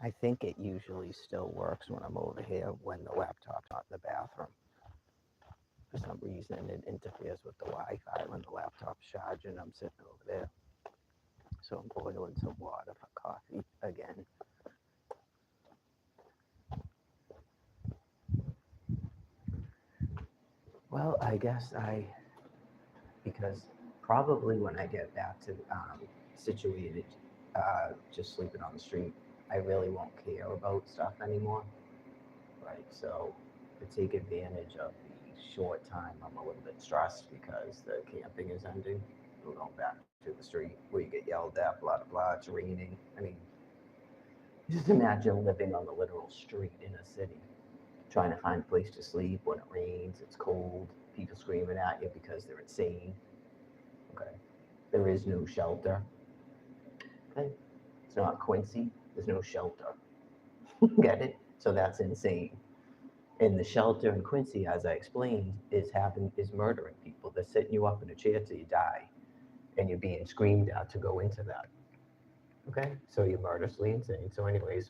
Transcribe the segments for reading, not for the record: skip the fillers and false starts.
I think it usually still works when I'm over here when the laptop's not in the bathroom. For some reason, it interferes with the Wi-Fi when the laptop's charging. I'm sitting over there. So I'm boiling some water for coffee again. Well, I guess because probably when I get back to situated, just sleeping on the street, I really won't care about stuff anymore. Right. So to take advantage of the short time, I'm a little bit stressed because the camping is ending. We're going back to the street where you get yelled at, blah, blah, blah. It's raining. I mean, just imagine living on the literal street in a city, trying to find a place to sleep when it rains, it's cold, people screaming at you because they're insane. Okay. There is no shelter. Okay. It's not Quincy. There's no shelter. Get it? So that's insane. And the shelter in Quincy, as I explained, is murdering people. They're setting you up in a chair till you die, and you're being screamed at to go into that. Okay, so you're murderously insane. So, anyways,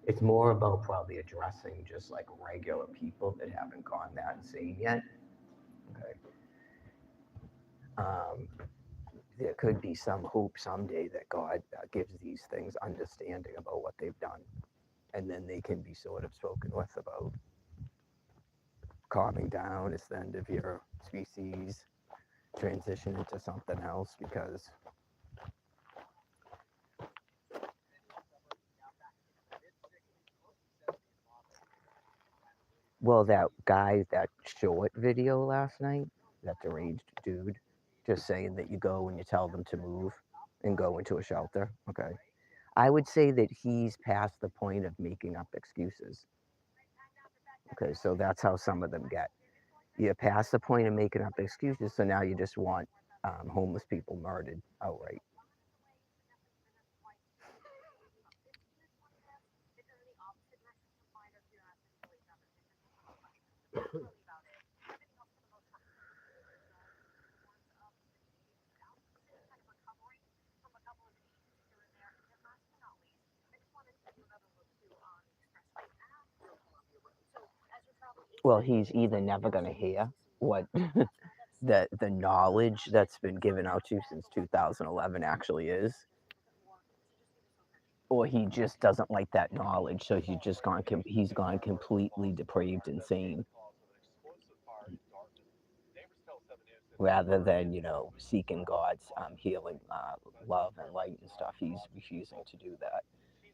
it's more about probably addressing just like regular people that haven't gone that insane yet. Okay, um, there could be some hope someday that God gives these things understanding about what they've done, and then they can be sort of spoken with about calming down. It's the end of your species, transition into something else because well that guy that short video last night, that deranged dude, just saying that you go and you tell them to move and go into a shelter. Okay, I would say that he's past the point of making up excuses. Okay, so that's how some of them get. You're past the point of making up excuses, so now you just want homeless people murdered outright. Well, he's either never going to hear what the knowledge that's been given out to you since 2011 actually is, or he just doesn't like that knowledge, so he's gone completely depraved, insane, rather than seeking God's healing, love and light and stuff. He's refusing to do that,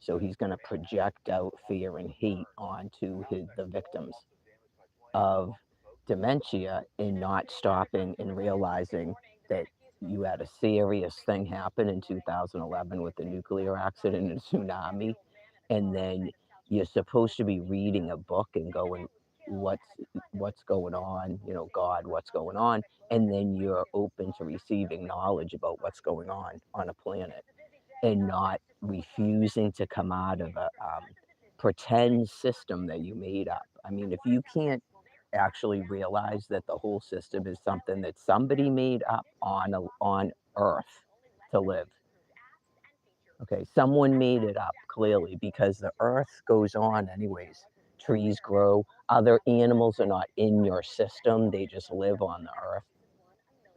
so he's going to project out fear and hate onto the victims of dementia and not stopping and realizing that you had a serious thing happen in 2011 with the nuclear accident and tsunami, and then you're supposed to be reading a book and going, what's what's going on, God, what's going on, and then you're open to receiving knowledge about what's going on a planet, and not refusing to come out of a pretend system that you made up. I mean, if you can't actually realize that the whole system is something that somebody made up on Earth to live. Okay, someone made it up clearly because the Earth goes on anyways. Trees grow. Other animals are not in your system; they just live on the Earth.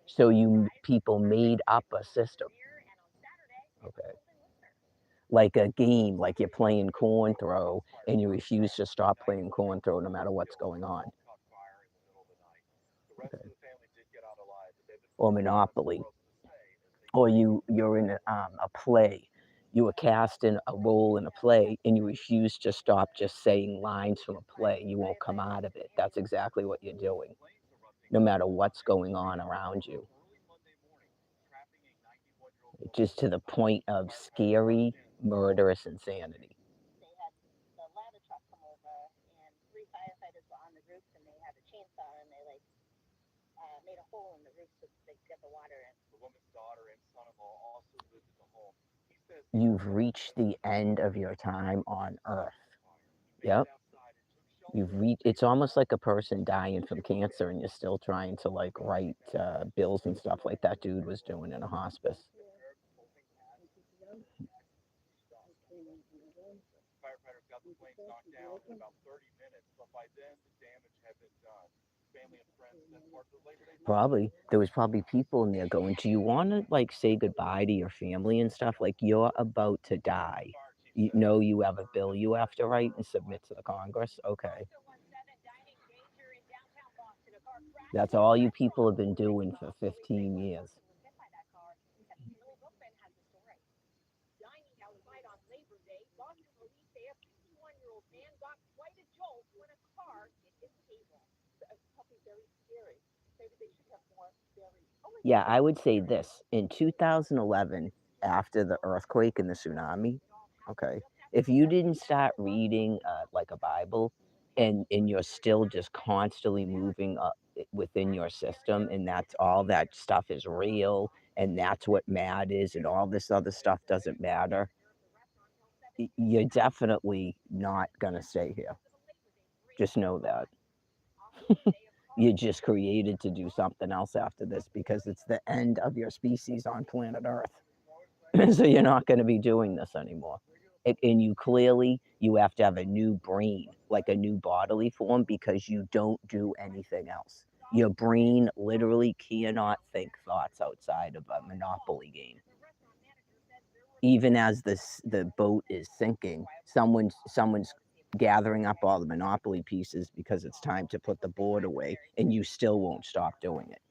So you people made up a system. Okay, like a game, like you're playing corn throw and you refuse to stop playing corn throw no matter what's going on. Okay. Or Monopoly, or you're in a play. You were cast in a role in a play and you refuse to stop just saying lines from a play. You won't come out of it. That's exactly what you're doing, no matter what's going on around you. Just to the point of scary, murderous insanity. You've reached the end of your time on Earth. Yep. It's almost like a person dying from cancer and you're still trying to like write bills and stuff like that dude was doing in a hospice. Probably. There was probably people in there going, "Do you wanna, like, say goodbye to your family and stuff? Like, you're about to die. You know you have a bill you have to write and submit to the Congress? Okay. That's all you people have been doing for 15 years." Yeah, I would say this. In 2011, after the earthquake and the tsunami, okay, if you didn't start reading like a Bible and you're still just constantly moving up within your system, and that's all that stuff is real, and that's what matters, and all this other stuff doesn't matter, you're definitely not going to stay here. Just know that. You're just created to do something else after this because it's the end of your species on planet Earth. So you're not going to be doing this anymore. And you clearly you have to have a new brain, like a new bodily form, because you don't do anything else. Your brain literally cannot think thoughts outside of a Monopoly game. Even as the boat is sinking, someone's gathering up all the Monopoly pieces because it's time to put the board away, and you still won't stop doing it.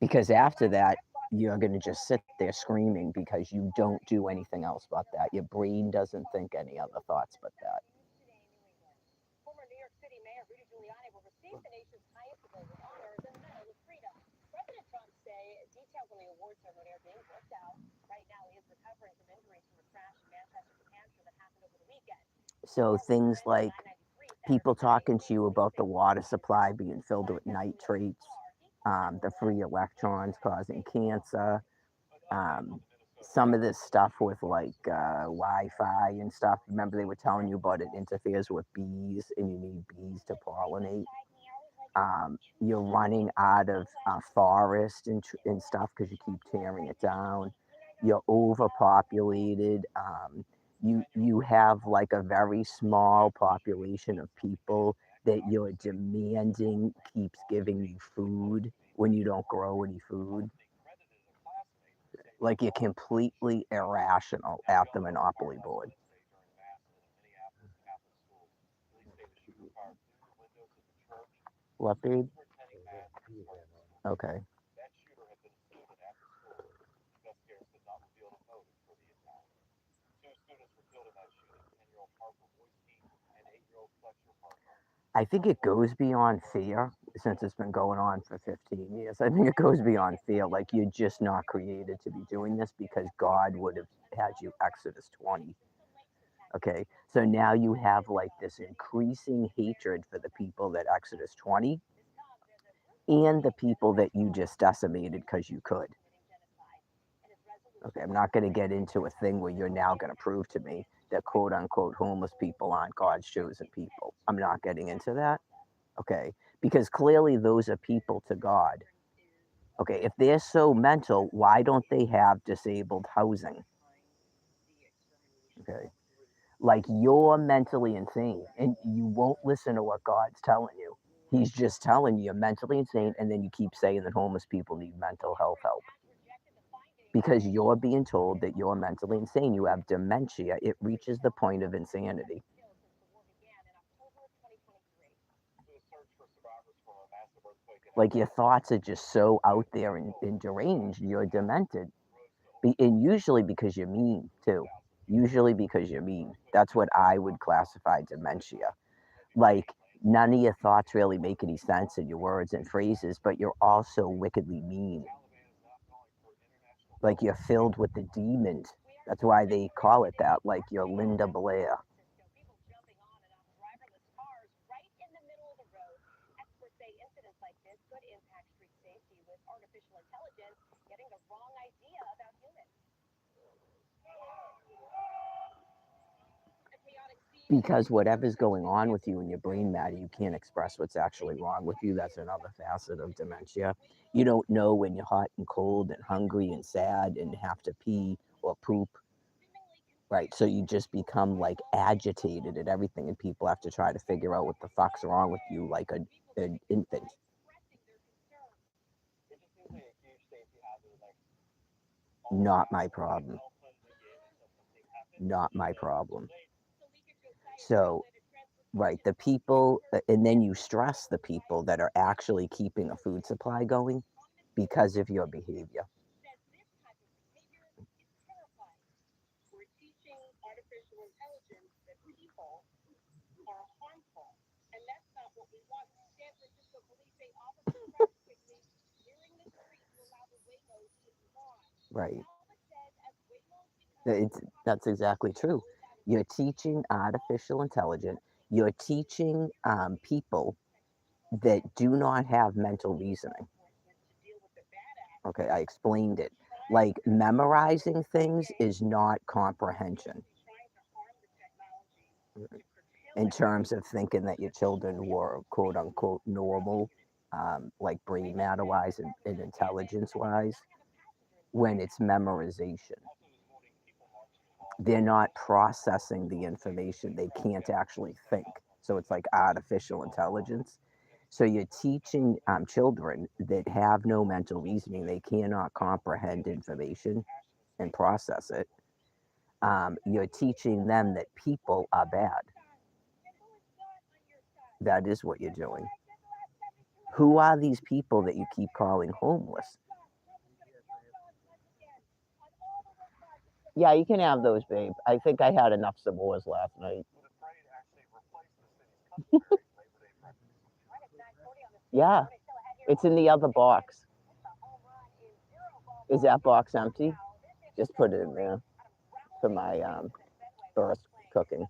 Because after that, you're going to just sit there screaming because you don't do anything else but that. Your brain doesn't think any other thoughts but that. So things like people talking to you about the water supply being filled with nitrates, the free electrons causing cancer, um, some of this stuff with like Wi-Fi and stuff. Remember they were telling you about it interferes with bees, and you need bees to pollinate. You're running out of forest and stuff because you keep tearing it down. You're overpopulated. You have like a very small population of people that you're demanding keeps giving you food when you don't grow any food. Like you're completely irrational at the Monopoly board. What, babe? Okay. I think it goes beyond fear since it's been going on for 15 years. I think it goes beyond fear. Like you're just not created to be doing this because God would have had you Exodus 20. Okay. So now you have like this increasing hatred for the people that Exodus 20 and the people that you just decimated because you could. Okay. I'm not going to get into a thing where you're now going to prove to me that quote unquote homeless people aren't God's chosen people. I'm not getting into that. Okay, because clearly those are people to God. Okay, if they're so mental, why don't they have disabled housing? Okay, like you're mentally insane and you won't listen to what God's telling you. He's just telling you you're mentally insane, and then you keep saying that homeless people need mental health help because you're being told that you're mentally insane. You have dementia. It reaches the point of insanity. Like your thoughts are just so out there and deranged, you're demented. And usually because you're mean too. Usually because you're mean. That's what I would classify dementia. Like none of your thoughts really make any sense in your words and phrases, but you're also wickedly mean. Like you're filled with the demons. That's why they call it that. Like you're Linda Blair. Because whatever's going on with you in your brain matter, you can't express what's actually wrong with you. That's another facet of dementia. You don't know when you're hot and cold and hungry and sad and have to pee or poop. right? So you just become like agitated at everything, and people have to try to figure out what the fuck's wrong with you, like an infant. Not my problem. Not my problem. So, right, the people, and then you stress the people that are actually keeping a food supply going because of your behavior. Right. That's exactly true. You're teaching artificial intelligence. You're teaching people that do not have mental reasoning. Okay, I explained it. Like memorizing things is not comprehension in terms of thinking that your children were quote unquote normal, like brain matter wise and intelligence wise, when it's memorization. They're not processing the information. They can't actually think. So it's like artificial intelligence. So you're teaching children that have no mental reasoning. They cannot comprehend information and process it. You're teaching them that people are bad. That is what you're doing. Who are these people that you keep calling homeless? Yeah, you can have those, babe. I think I had enough s'mores last night. Yeah, it's in the other box. Is that box empty? Just put it in there for my first cooking.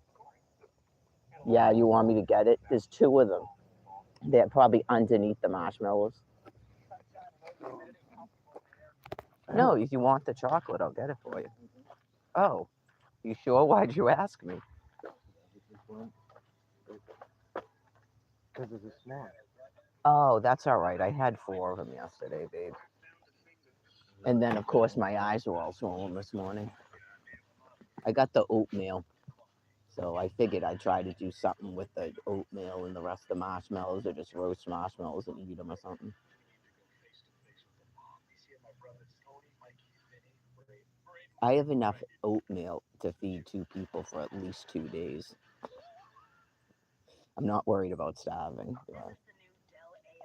Yeah, you want me to get it? There's two of them. They're probably underneath the marshmallows. No, if you want the chocolate, I'll get it for you. Oh, you sure? Why'd you ask me? Because it's a snack. Oh, that's all right. I had four of them yesterday, babe. And then, of course, my eyes were all swollen this morning. I got the oatmeal. So I figured I'd try to do something with the oatmeal and the rest of the marshmallows, or just roast marshmallows and eat them or something. I have enough oatmeal to feed two people for at least 2 days. I'm not worried about starving. Yeah.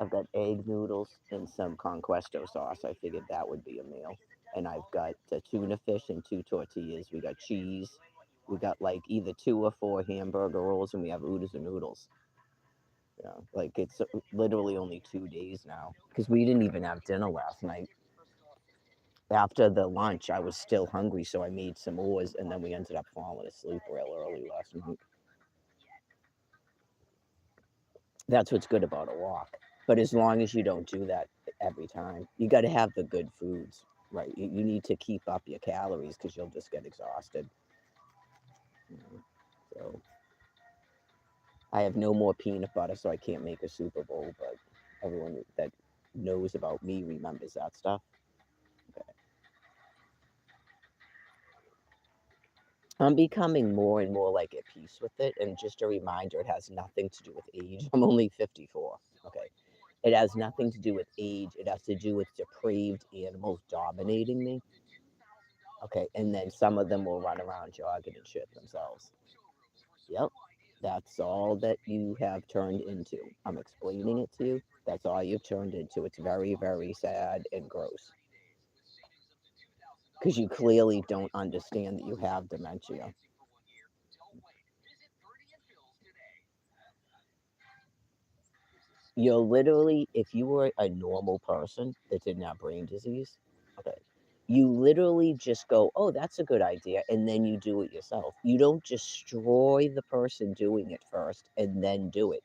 I've got egg noodles and some conquesto sauce. I figured that would be a meal. And I've got tuna fish and two tortillas. We got cheese. We got like either 2 or 4 hamburger rolls, and we have oodles and noodles. Yeah, like it's literally only 2 days now because we didn't even have dinner last night. After the lunch, I was still hungry, so I made some s'mores, and then we ended up falling asleep real early last night. That's what's good about a walk. But as long as you don't do that every time, you got to have the good foods, right? You need to keep up your calories because you'll just get exhausted. You know? So I have no more peanut butter, so I can't make a Super Bowl. But everyone that knows about me remembers that stuff. Okay. I'm becoming more and more like at peace with it. And just a reminder, it has nothing to do with age. I'm only 54. Okay. It has nothing to do with age. It has to do with depraved animals dominating me. Okay. And then some of them will run around jogging and shit themselves. Yep. That's all that you have turned into. I'm explaining it to you. That's all you've turned into. It's very, very sad and gross. Because you clearly don't understand that you have dementia. You're literally, if you were a normal person that didn't have brain disease, okay, you literally just go, oh, that's a good idea, and then you do it yourself. You don't destroy the person doing it first and then do it.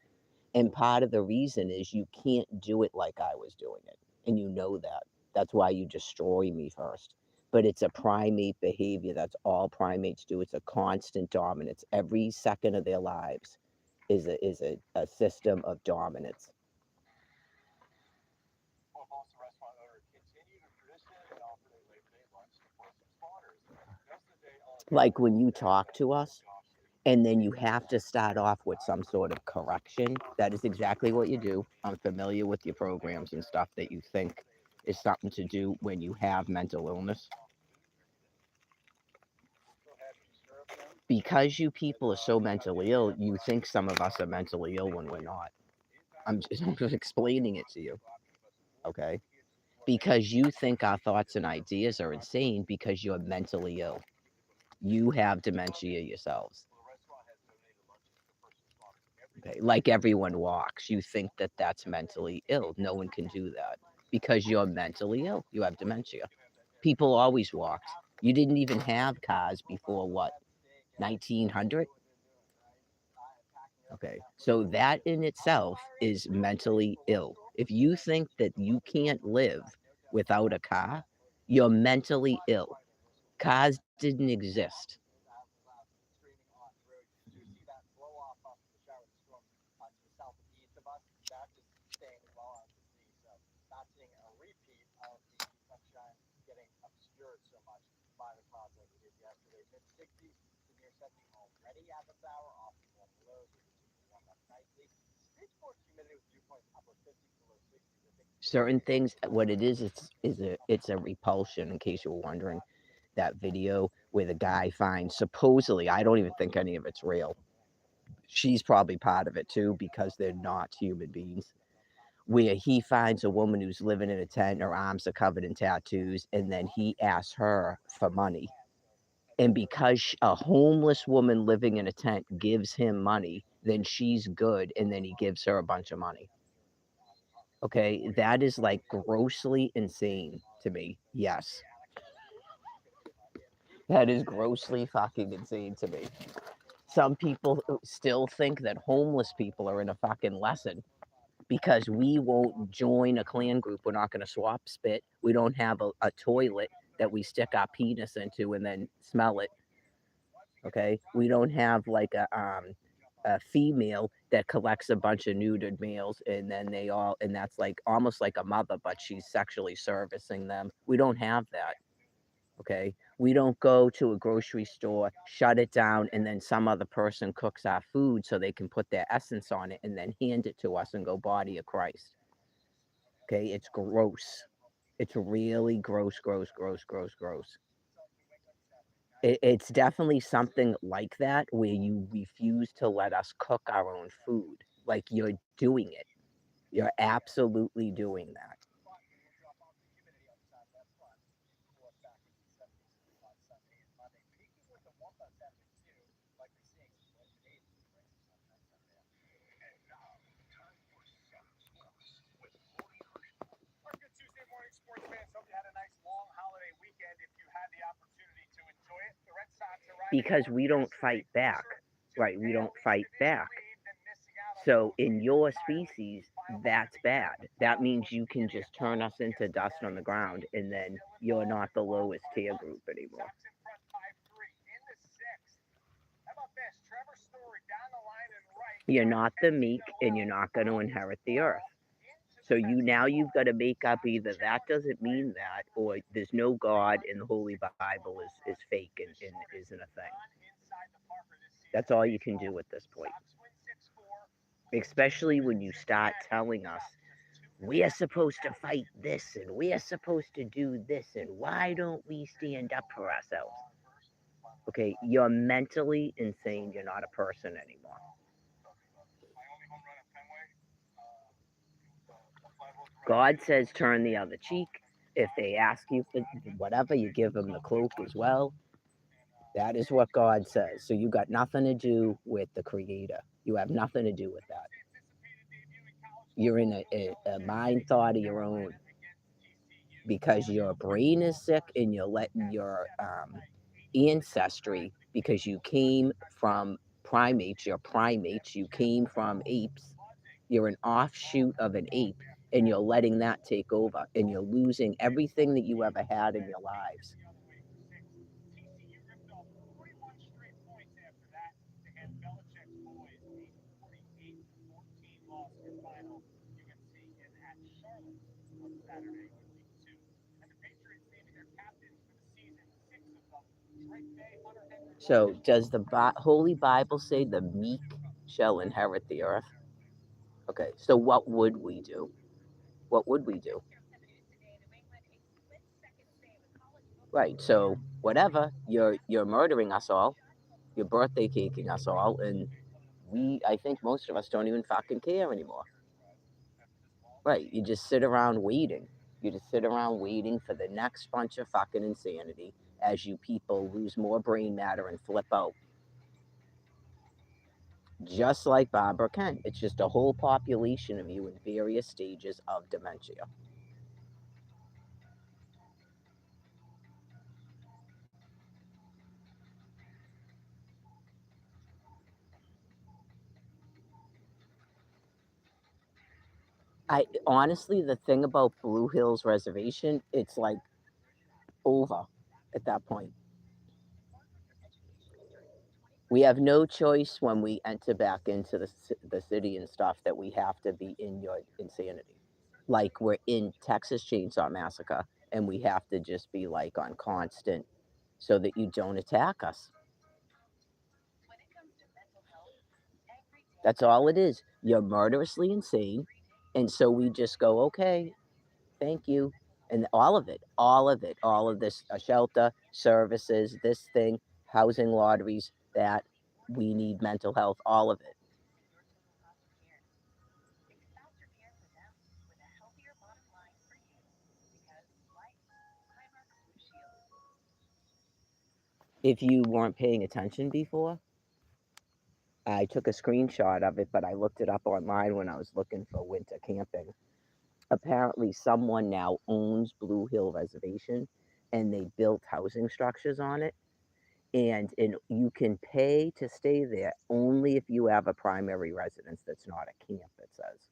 And part of the reason is you can't do it like I was doing it. And you know that. That's why you destroy me first. But it's a primate behavior. That's all primates do. It's a constant dominance. Every second of their lives is a system of dominance. Like when you talk to us, and then you have to start off with some sort of correction. That is exactly what you do. I'm familiar with your programs and stuff that you think is something to do when you have mental illness. Because you people are so mentally ill, you think some of us are mentally ill when we're not. I'm just explaining it to you, okay? Because you think our thoughts and ideas are insane because you're mentally ill. You have dementia yourselves. Okay, like everyone walks, you think that that's mentally ill. No one can do that because you're mentally ill. You have dementia. People always walked. You didn't even have cars before what, 1900? Okay, so that in itself is mentally ill. If you think that you can't live without a car, you're mentally ill. Cars didn't exist. Certain things, what it is, it's a repulsion. In case you were wondering, that video where the guy finds supposedly, I don't even think any of it's real. She's probably part of it too because they're not human beings. Where he finds a woman who's living in a tent, her arms are covered in tattoos, and then he asks her for money. And because a homeless woman living in a tent gives him money, then she's good, and then he gives her a bunch of money. Okay, that is like grossly insane to me. Yes, that is grossly fucking insane to me. Some people still think that homeless people are in a fucking lesson because we won't join a clan group. We're not going to swap spit. We don't have a toilet that we stick our penis into and then smell it. Okay, we don't have like a female that collects a bunch of neutered males and then they all and that's like almost like a mother, but she's sexually servicing them. We don't have that. Okay, we don't go to a grocery store, shut it down, and then some other person cooks our food so they can put their essence on it and then hand it to us and go, body of Christ. Okay, it's gross. It's really gross, gross, gross, gross, gross. It's definitely something like that where you refuse to let us cook our own food. Like you're doing it. You're absolutely doing that. Because we don't fight back. Right, we don't fight back. So in your species, that's bad. That means you can just turn us into dust on the ground and then you're not the lowest tier group anymore. You're not the meek and you're not going to inherit the earth. So you've got to make up either that doesn't mean that or there's no God and the Holy Bible is fake and isn't a thing. That's all you can do at this point. Especially when you start telling us we are supposed to fight this and we are supposed to do this and why don't we stand up for ourselves? Okay, you're mentally insane. You're not a person anymore. God says turn the other cheek. If they ask you for whatever, you give them the cloak as well. That is what God says. So you got nothing to do with the Creator. You have nothing to do with that. You're in a mind thought of your own because your brain is sick and you're letting your ancestry, because you came from primates, you came from apes, you're an offshoot of an ape, and you're letting that take over, and you're losing everything that you ever had in your lives. So, does the Holy Bible say the meek shall inherit the earth? Okay, so what would we do? What would we do? Right. So, whatever, you're murdering us all. You're birthday caking us all, and I think most of us don't even fucking care anymore. Right. You just sit around waiting. You just sit around waiting for the next bunch of fucking insanity as you people lose more brain matter and flip out. Just like Barbara Kent. It's just a whole population of you in various stages of dementia. I honestly, the thing about Blue Hills Reservation, it's like over at that point. We have no choice when we enter back into the city and stuff that we have to be in your insanity. Like we're in Texas Chainsaw Massacre and we have to just be like on constant so that you don't attack us. That's all it is. You're murderously insane. And so we just go, okay, thank you. And all of this shelter, services, this thing, housing lotteries, that we need mental health, all of it. If you weren't paying attention before, I took a screenshot of it, but I looked it up online when I was looking for winter camping. Apparently, someone now owns Blue Hill Reservation and they built housing structures on it. And you can pay to stay there only if you have a primary residence that's not a camp, it says.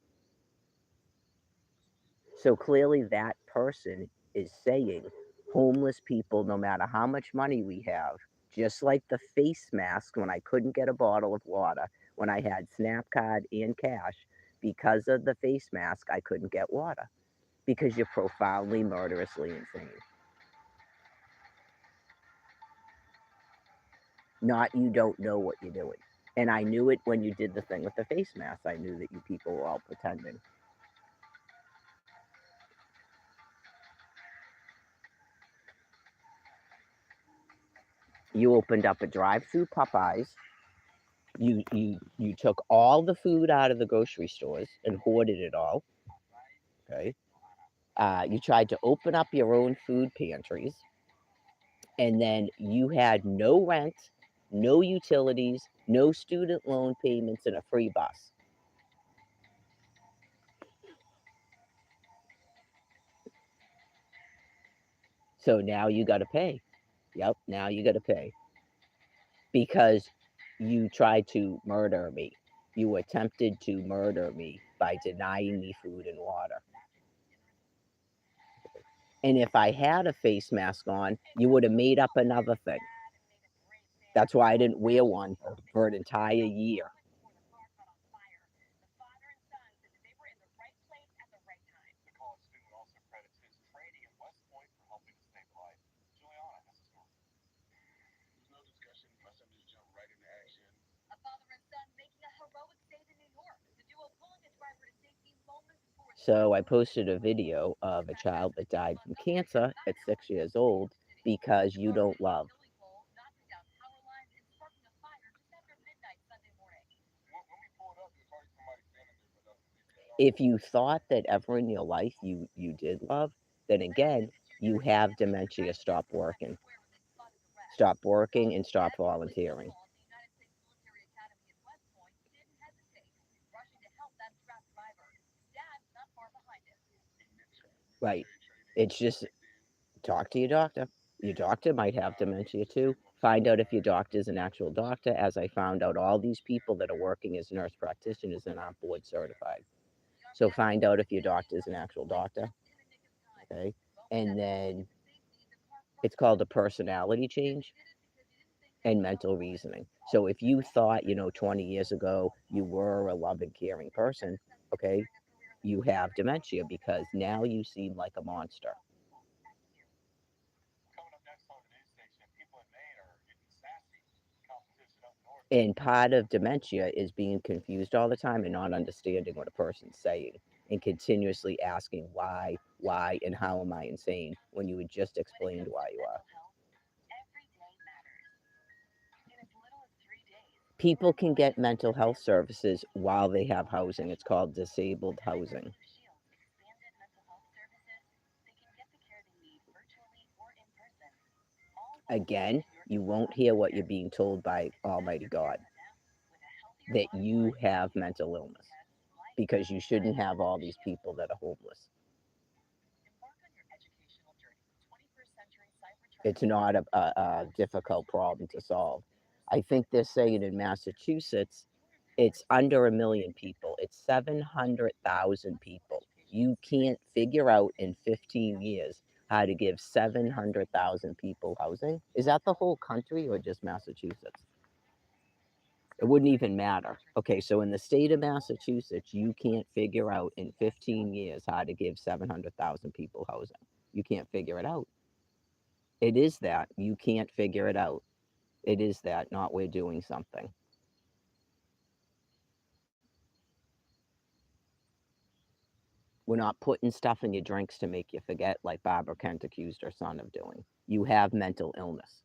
So clearly, that person is saying homeless people, no matter how much money we have, just like the face mask when I couldn't get a bottle of water, when I had Snap card and cash, because of the face mask, I couldn't get water because you're profoundly murderously insane. Not you don't know what you're doing. And I knew it when you did the thing with the face mask. I knew that you people were all pretending. You opened up a drive-through Popeyes. You took all the food out of the grocery stores and hoarded it all. Okay. You tried to open up your own food pantries, and then you had no rent, no utilities, no student loan payments, and a free bus. So now you got to pay. Yep. Now you got to pay because you tried to murder me. You attempted to murder me by denying me food and water. And if I had a face mask on, you would have made up another thing. That's why I didn't wear one for an entire year. So I posted a video of a child that died from cancer at 6 years old because you don't love. If you thought that ever in your life you did love, then again, you have dementia. Stop working and stop volunteering. Right. It's just talk to your doctor. Your doctor might have dementia too. Find out if your doctor is an actual doctor, as I found out all these people that are working as nurse practitioners and aren't board certified. So find out if your doctor is an actual doctor. Okay. And then it's called a personality change and mental reasoning. So if you thought, 20 years ago you were a loving, caring person, okay, you have dementia because now you seem like a monster. And part of dementia is being confused all the time and not understanding what a person's saying and continuously asking why, and how am I insane when you had just explained why you are. People can get mental health services while they have housing. It's called disabled housing. Again, you won't hear what you're being told by Almighty God, that you have mental illness, because you shouldn't have all these people that are homeless. It's not a difficult problem to solve. I think they're saying in Massachusetts, it's under a million people. It's 700,000 people. You can't figure out in 15 years how to give 700,000 people housing. Is that the whole country or just Massachusetts? It wouldn't even matter. Okay, so in the state of Massachusetts, you can't figure out in 15 years how to give 700,000 people housing. You can't figure it out. It is that. You can't figure it out. It is that, not we're doing something. We're not putting stuff in your drinks to make you forget, like Barbara Kent accused her son of doing. You have mental illness.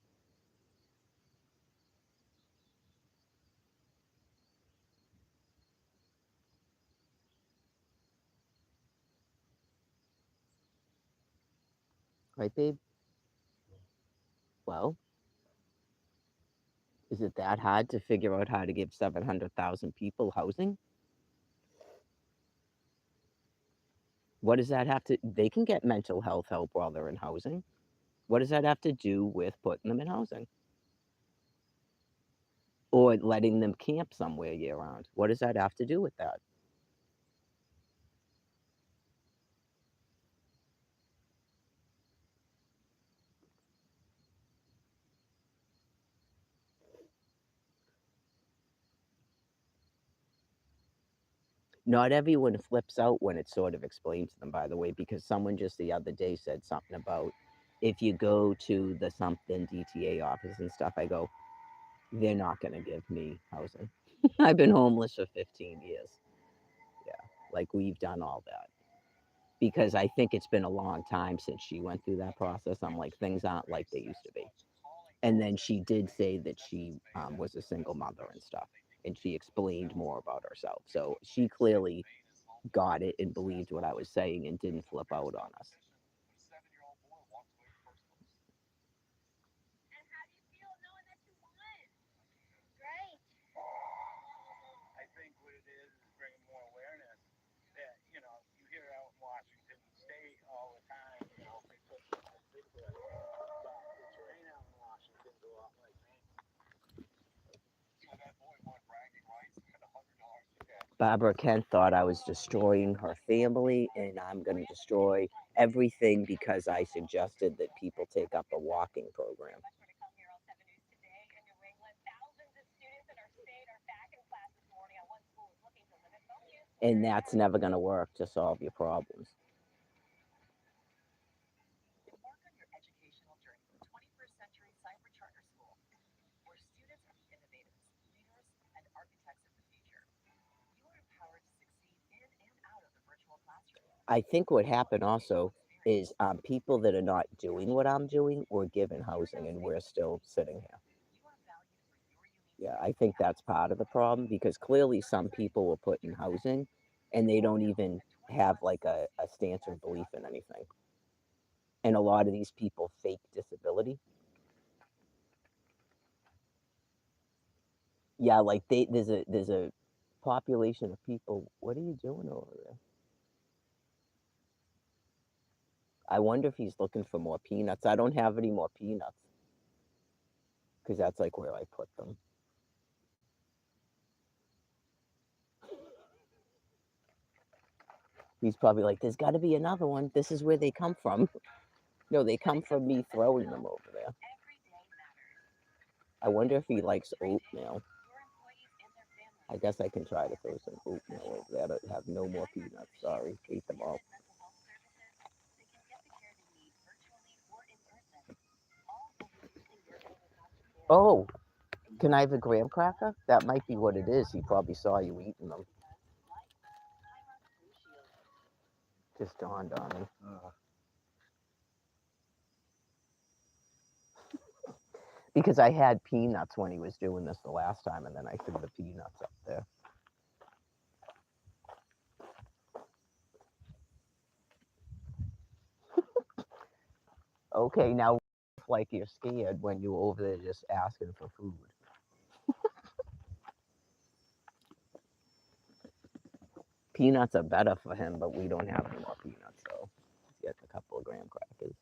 Right, babe? Well, is it that hard to figure out how to give 700,000 people housing? What does that have to? They can get mental health help while they're in housing. What does that have to do with putting them in housing? Or letting them camp somewhere year round? What does that have to do with that? Not everyone flips out when it's sort of explained to them, by the way, because someone just the other day said something about if you go to the something DTA office and stuff, I go, they're not going to give me housing. I've been homeless for 15 years. Yeah, like we've done all that. Because I think it's been a long time since she went through that process. I'm like, things aren't like they used to be. And then she did say that she was a single mother and stuff. And she explained more about herself. So she clearly got it and believed what I was saying and didn't flip out on us. Barbara Kent thought I was destroying her family, and I'm going to destroy everything because I suggested that people take up a walking program. And that's never going to work to solve your problems. I think what happened also is people that are not doing what I'm doing were given housing, and we're still sitting here. Yeah, I think that's part of the problem because clearly some people were put in housing and they don't even have like a stance or belief in anything. And a lot of these people fake disability. Yeah, like there's a population of people. What are you doing over there? I wonder if he's looking for more peanuts. I don't have any more peanuts because that's like where I put them. He's probably like, there's got to be another one. This is where they come from. No, they come from me throwing them over there. I wonder if he likes oatmeal. I guess I can try to throw some oatmeal over there, but have no more peanuts. Sorry, ate them all. Oh, Can I have a graham cracker? That might be what it is. He probably saw you eating them. Just dawned on me. Because I had peanuts when he was doing this the last time, and then I threw the peanuts up there. Okay, now like you're scared when you're over there just asking for food. Peanuts are better for him, but we don't have any more peanuts, so he gets a couple of graham crackers.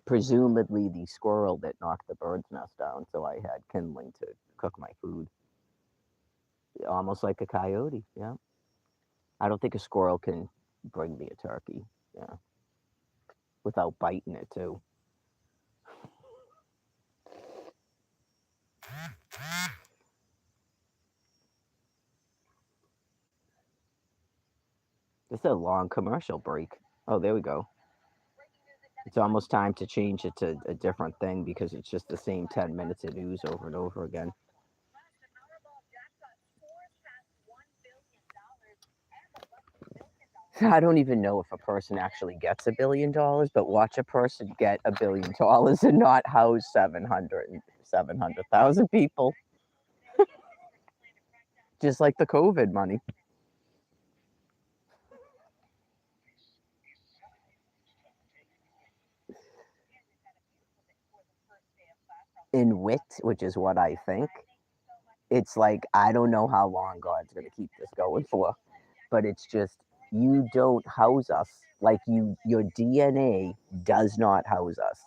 Presumably the squirrel that knocked the bird's nest down, so I had kindling to cook my food. Almost like a coyote, yeah. I don't think a squirrel can bring me a turkey, yeah, without biting it too. This is a long commercial break. Oh, there we go. It's almost time to change it to a different thing because it's just the same 10 minutes of news over and over again. I don't even know if a person actually gets $1 billion, but watch a person get $1 billion and not house 700,000 people. Just like the COVID money. In wit, which is what I think, it's like, I don't know how long God's going to keep this going for, but it's just, you don't house us. Like your DNA does not house us.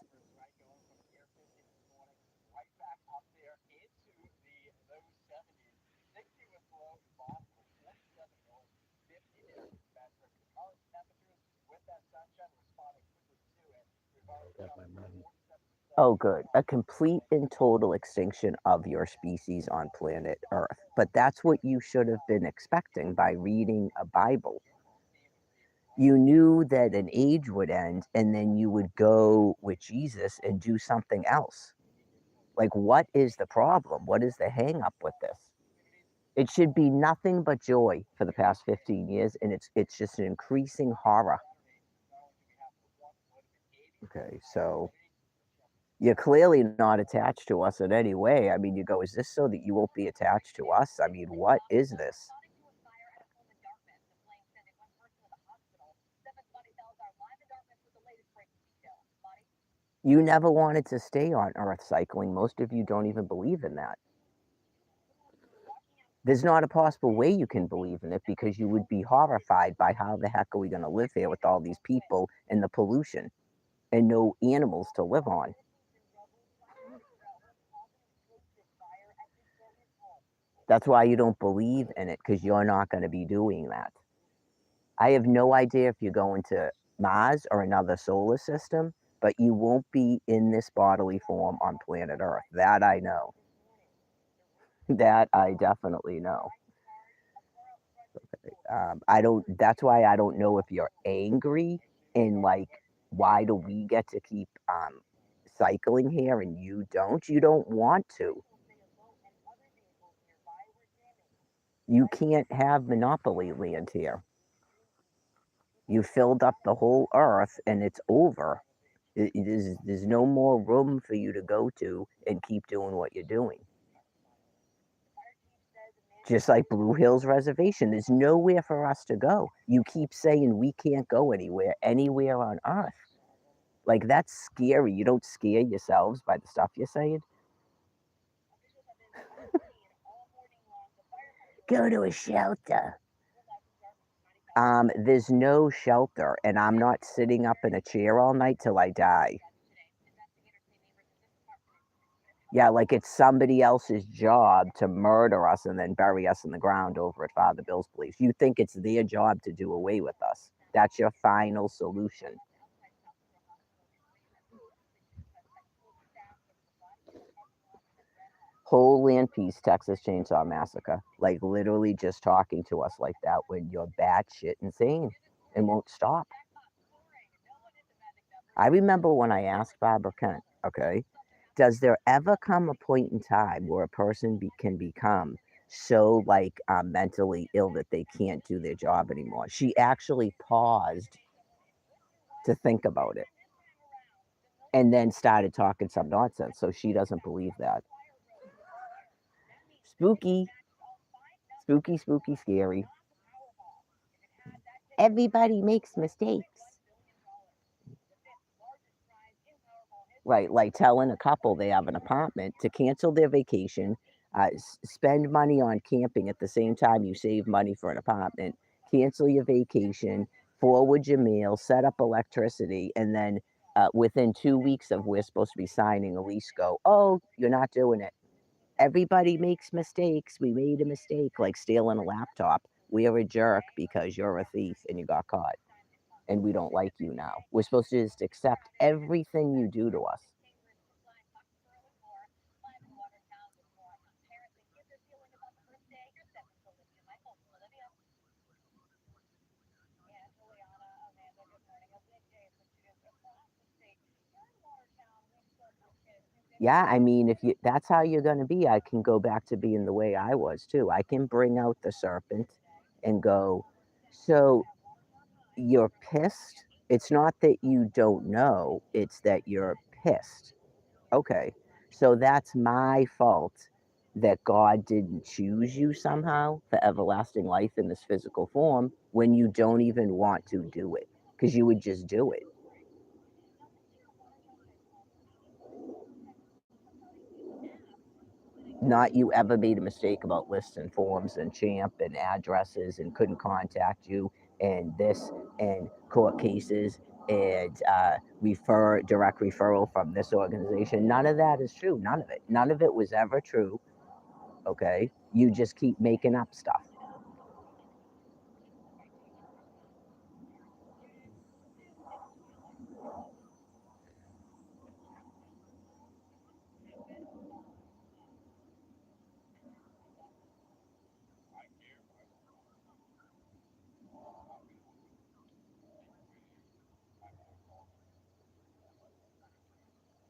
Oh, good. A complete and total extinction of your species on planet Earth. But that's what you should have been expecting by reading a Bible. You knew that an age would end and then you would go with Jesus and do something else. Like, what is the problem? What is the hang up with this? It should be nothing but joy for the past 15 years, and it's just an increasing horror. Okay, so you're clearly not attached to us in any way. I mean, you go, is this so that you won't be attached to us? I mean, what is this? You never wanted to stay on Earth cycling. Most of you don't even believe in that. There's not a possible way you can believe in it because you would be horrified by how the heck are we going to live here with all these people and the pollution and no animals to live on. That's why you don't believe in it, because you're not going to be doing that. I have no idea if you're going to Mars or another solar system, but you won't be in this bodily form on planet Earth. That I know. That I definitely know. I don't, that's why I don't know if you're angry and like, why do we get to keep cycling here and you don't? You don't want to. You can't have monopoly land here. You filled up the whole earth and it's over. There's no more room for you to go to and keep doing what you're doing. Just like Blue Hills Reservation, there's nowhere for us to go. You keep saying we can't go anywhere on earth. Like, that's scary. You don't scare yourselves by the stuff you're saying. Go to a shelter. There's no shelter, and I'm not sitting up in a chair all night till I die. Yeah, like it's somebody else's job to murder us and then bury us in the ground over at Father Bill's place. You think it's their job to do away with us. That's your final solution. Whole land piece, Texas Chainsaw Massacre. Like literally just talking to us like that when you're batshit insane and won't stop. I remember when I asked Barbara Kent, okay, Does there ever come a point in time where a person can become so like mentally ill that they can't do their job anymore? She actually paused to think about it and then started talking some nonsense. So she doesn't believe that. Spooky, spooky, spooky, scary. Everybody makes mistakes. Right, like telling a couple they have an apartment to cancel their vacation, spend money on camping at the same time you save money for an apartment, cancel your vacation, forward your mail, set up electricity, and then within 2 weeks of we're supposed to be signing a lease, go, oh, you're not doing it. Everybody makes mistakes. We made a mistake, like stealing a laptop. We're a jerk because you're a thief and you got caught, and we don't like you now. We're supposed to just accept everything you do to us. Yeah, I mean, if you that's how you're gonna be, I can go back to being the way I was too. I can bring out the serpent and go, "So, you're pissed? It's not that you don't know, it's that you're pissed. Okay, so that's my fault that God didn't choose you somehow for everlasting life in this physical form when you don't even want to do it, because you would just do it. Not you ever made a mistake about lists and forms and champ and addresses and couldn't contact you and this and court cases and refer direct referral from this organization. None of that is true. None of it. None of it was ever true. Okay, you just keep making up stuff.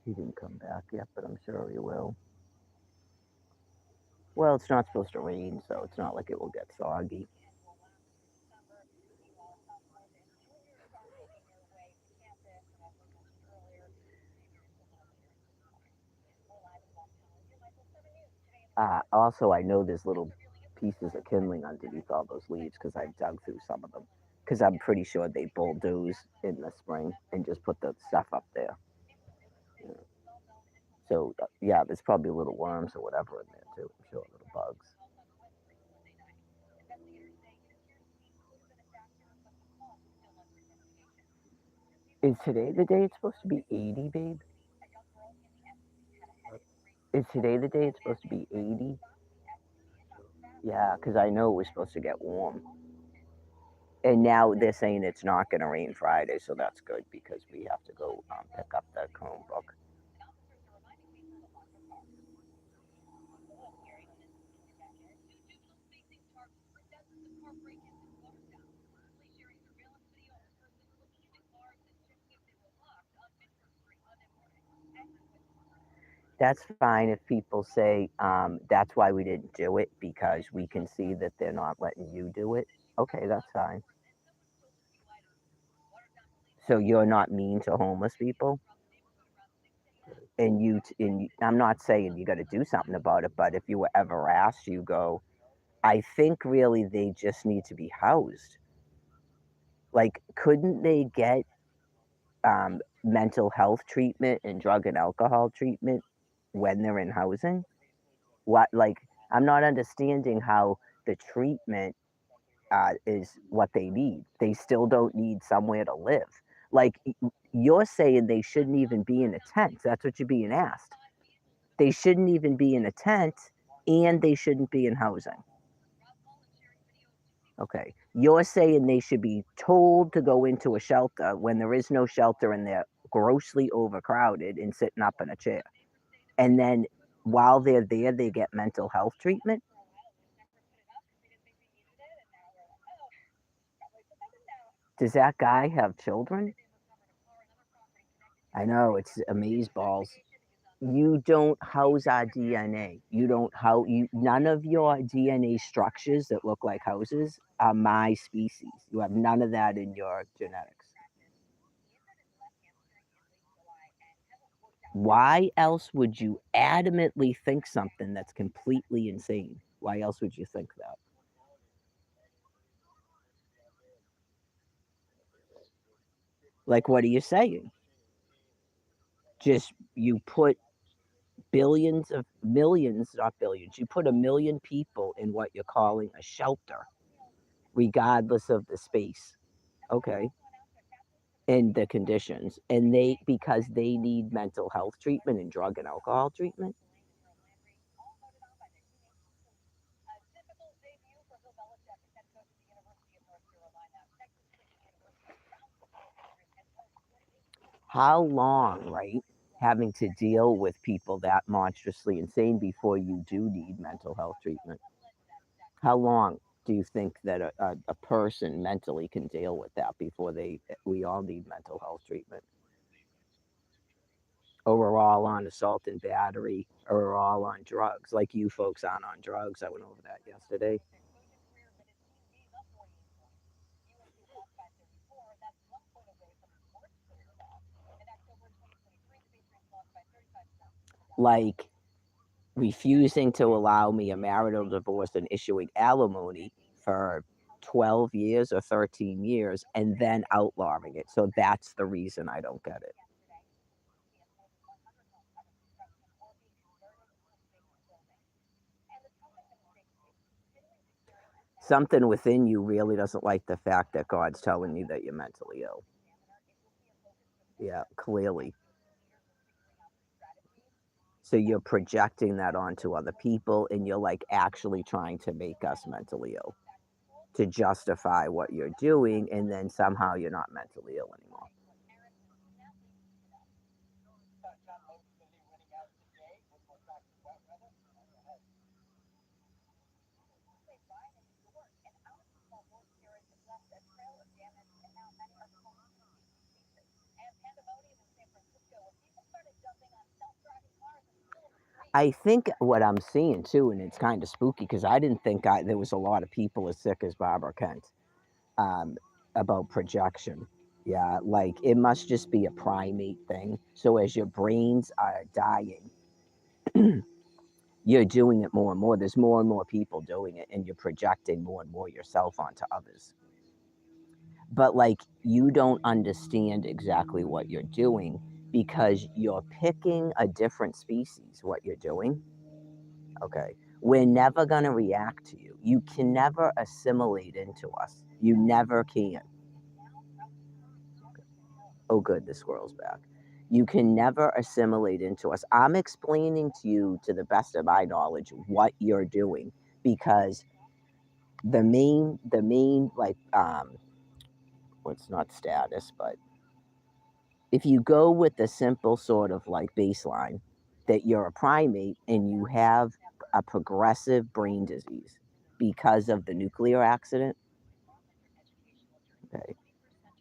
He didn't come back yet, but I'm sure he will. Well, it's not supposed to rain, so it's not like it will get soggy. Also, I know there's little pieces of kindling underneath all those leaves because I've dug through some of them. Because I'm pretty sure they bulldoze in the spring and just put the stuff up there. Yeah. So, yeah, there's probably little worms or whatever in there too. I'm sure little bugs. Is today the day it's supposed to be 80, babe? Is today the day it's supposed to be 80? Yeah, because I know it was supposed to get warm. And now they're saying it's not going to rain Friday, so that's good because we have to go pick up the Chromebook. That's fine if people say that's why we didn't do it because we can see that they're not letting you do it. Okay, that's fine. So you're not mean to homeless people, and I'm not saying you got to do something about it, but if you were ever asked, you go, I think really they just need to be housed. Like, couldn't they get mental health treatment and drug and alcohol treatment when they're in housing? What, like, I'm not understanding how the treatment is what they need. They still don't need somewhere to live. Like, you're saying they shouldn't even be in a tent. That's what you're being asked. They shouldn't even be in a tent and they shouldn't be in housing. Okay. You're saying they should be told to go into a shelter when there is no shelter and they're grossly overcrowded and sitting up in a chair. And then while they're there, they get mental health treatment. Does that guy have children? I know it's amaze balls. You don't house our DNA. You don't how you none of your DNA structures that look like houses are my species. You have none of that in your genetics. Why else would you adamantly think something that's completely insane? Why else would you think that? Like, what are you saying? Just you put billions of millions, not billions, you put 1,000,000 people in what you're calling a shelter, regardless of the space. Okay. And the conditions. And they, because they need mental health treatment and drug and alcohol treatment. How long, right? Having to deal with people that monstrously insane before you do need mental health treatment. How long do you think that a person mentally can deal with that before we all need mental health treatment? Or we're all on assault and battery, or we're all on drugs. Like you folks aren't on drugs. I went over that yesterday. Like refusing to allow me a marital divorce and issuing alimony for 12 years or 13 years and then outlawing it. So that's the reason I don't get it. Something within you really doesn't like the fact that God's telling you that you're mentally ill. Yeah, clearly. So you're projecting that onto other people and you're like actually trying to make us mentally ill to justify what you're doing, and then somehow you're not mentally ill anymore. I think what I'm seeing too, and it's kind of spooky because I didn't think there was a lot of people as sick as Barbara Kent, um, about projection. Yeah, like it must just be a primate thing. So as your brains are dying, you're doing it more and more. There's more and more people doing it, and you're projecting more and more yourself onto others. But like you don't understand exactly what you're doing because you're picking a different species, what you're doing. Okay. We're never going to react to you. You can never assimilate into us. You never can. Oh, good. The squirrel's back. You can never assimilate into us. I'm explaining to you, to the best of my knowledge, what you're doing because the main, like, what's not status, but if you go with the simple sort of like baseline that you're a primate and you have a progressive brain disease because of the nuclear accident, okay,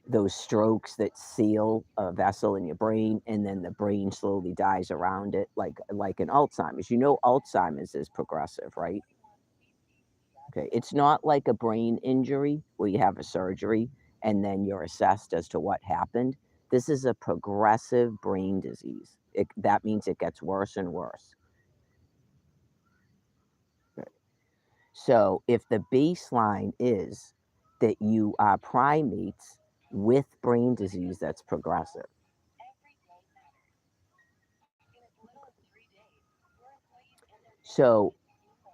those strokes that seal a vessel in your brain and then the brain slowly dies around it, like an Alzheimer's. You know, Alzheimer's is progressive, right? Okay, it's not like a brain injury where you have a surgery and then you're assessed as to what happened. This is a progressive brain disease. That means it gets worse and worse. Okay. So, if the baseline is that you are primates with brain disease that's progressive, so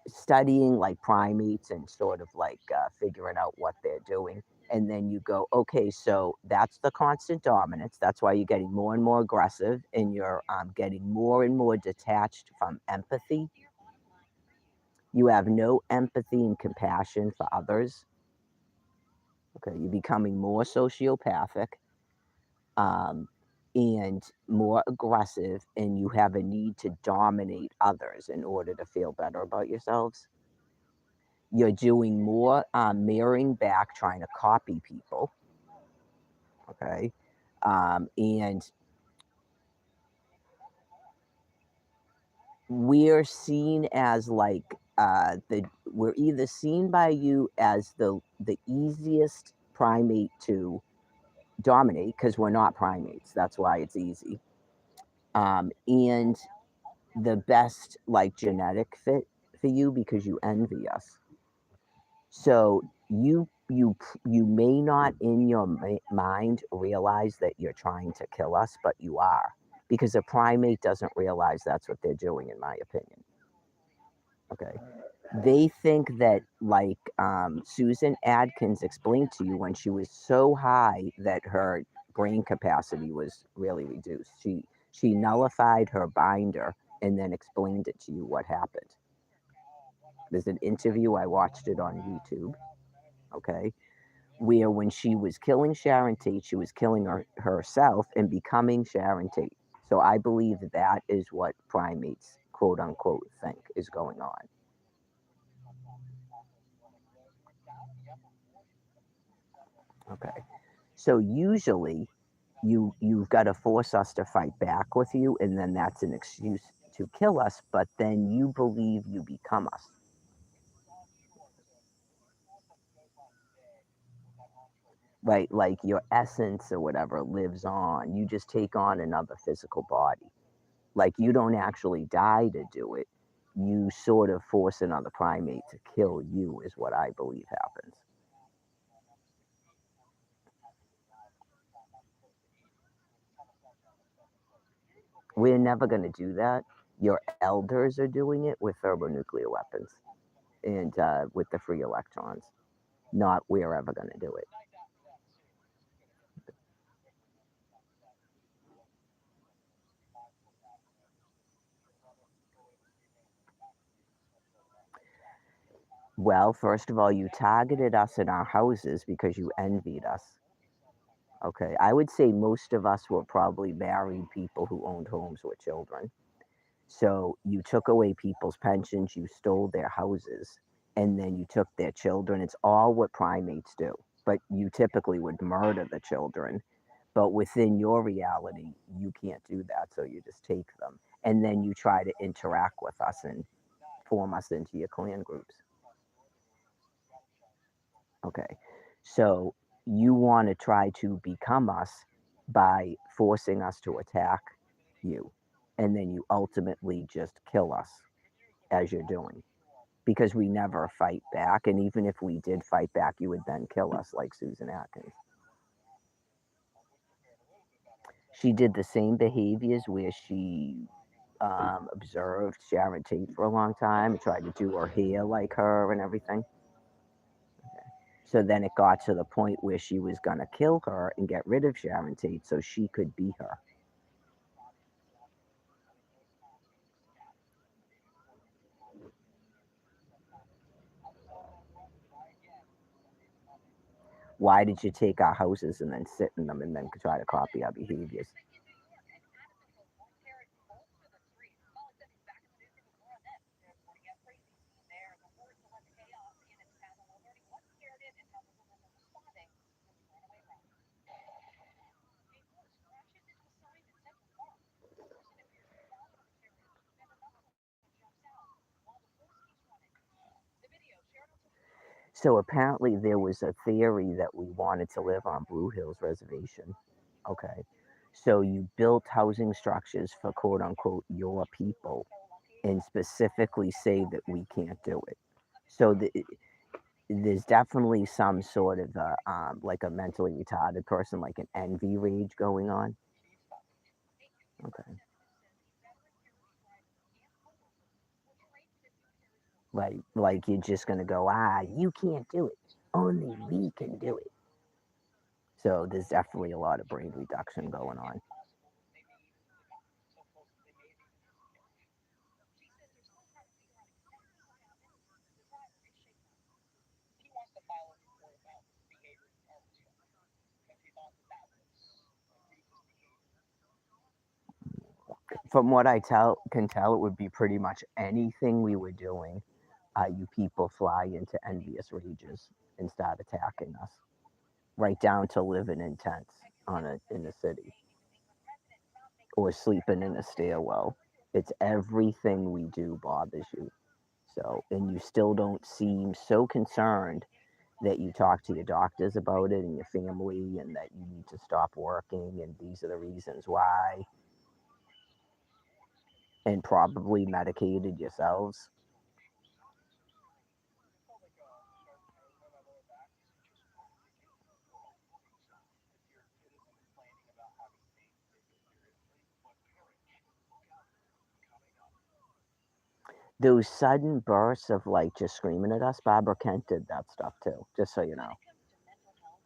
studying like primates and sort of like figuring out what they're doing. And then you go, okay, so that's the constant dominance. That's why you're getting more and more aggressive and you're getting more and more detached from empathy. You have no empathy and compassion for others. Okay, you're becoming more sociopathic, um, and more aggressive, and you have a need to dominate others in order to feel better about yourselves. You're doing more mirroring back, trying to copy people. Okay. And we're seen as like the we're either seen by you as the easiest primate to dominate because we're not primates. That's why it's easy. And the best like genetic fit for you because you envy us. So you may not in your mind realize that you're trying to kill us, but you are because a primate doesn't realize that's what they're doing, in my opinion. Okay, they think that like Susan Adkins explained to you when she was so high that her brain capacity was really reduced. She nullified her binder and then explained it to you what happened. There's an interview, I watched it on YouTube, okay, where when she was killing Sharon Tate, she was killing herself and becoming Sharon Tate. So I believe that is what primates, quote unquote, think is going on. Okay. So usually you've got to force us to fight back with you, and then that's an excuse to kill us, but then you believe you become us. Right? Like your essence or whatever lives on. You just take on another physical body. Like you don't actually die to do it. You sort of force another primate to kill you, is what I believe happens. We're never going to do that. Your elders are doing it with thermonuclear weapons and with the free electrons. Not we're ever going to do it. Well, first of all, you targeted us in our houses because you envied us. Okay. I would say most of us were probably married people who owned homes with children. So you took away people's pensions, you stole their houses, and then you took their children. It's all what primates do. But you typically would murder the children. But within your reality, you can't do that. So you just take them. And then you try to interact with us and form us into your clan groups. Okay. So you want to try to become us by forcing us to attack you. And then you ultimately just kill us as you're doing because we never fight back. And even if we did fight back, you would then kill us like Susan Atkins. She did the same behaviors where she observed Sharon Tate for a long time, tried to do her hair like her and everything. So then it got to the point where she was going to kill her and get rid of Sharon Tate so she could be her. Why did you take our houses and then sit in them and then try to copy our behaviors? So apparently there was a theory that we wanted to live on Blue Hills Reservation. Okay. So you built housing structures for quote unquote your people and specifically say that we can't do it. So there's definitely some sort of like a mentally retarded person, like an envy rage going on. Okay. Like you're just gonna go, you can't do it. Only we can do it. So there's definitely a lot of brain reduction going on. From what I can tell, it would be pretty much anything we were doing. You people fly into envious rages and start attacking us, right down to living in tents in the city or sleeping in a stairwell. It's everything we do bothers you. So, and you still don't seem so concerned that you talk to your doctors about it and your family and that you need to stop working and these are the reasons why, and probably medicated yourselves. Those sudden bursts of like just screaming at us, Barbara Kent did that stuff too, just so you know.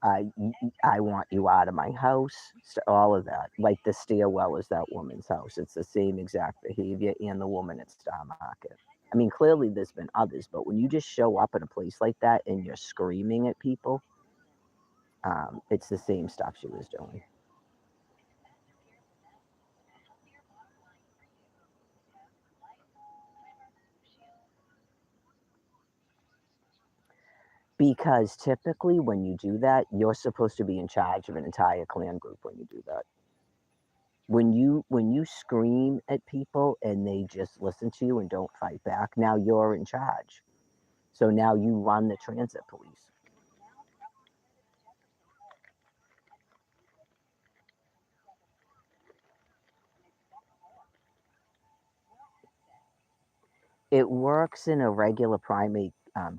I want you out of my house, all of that. Like the stairwell is that woman's house. It's the same exact behavior, and the woman at Star Market. I mean, clearly there's been others, but when you just show up at a place like that and you're screaming at people, it's the same stuff she was doing. Because typically when you do that, you're supposed to be in charge of an entire clan group when you do that. When you scream at people and they just listen to you and don't fight back, now you're in charge. So now you run the transit police. It works in a regular primate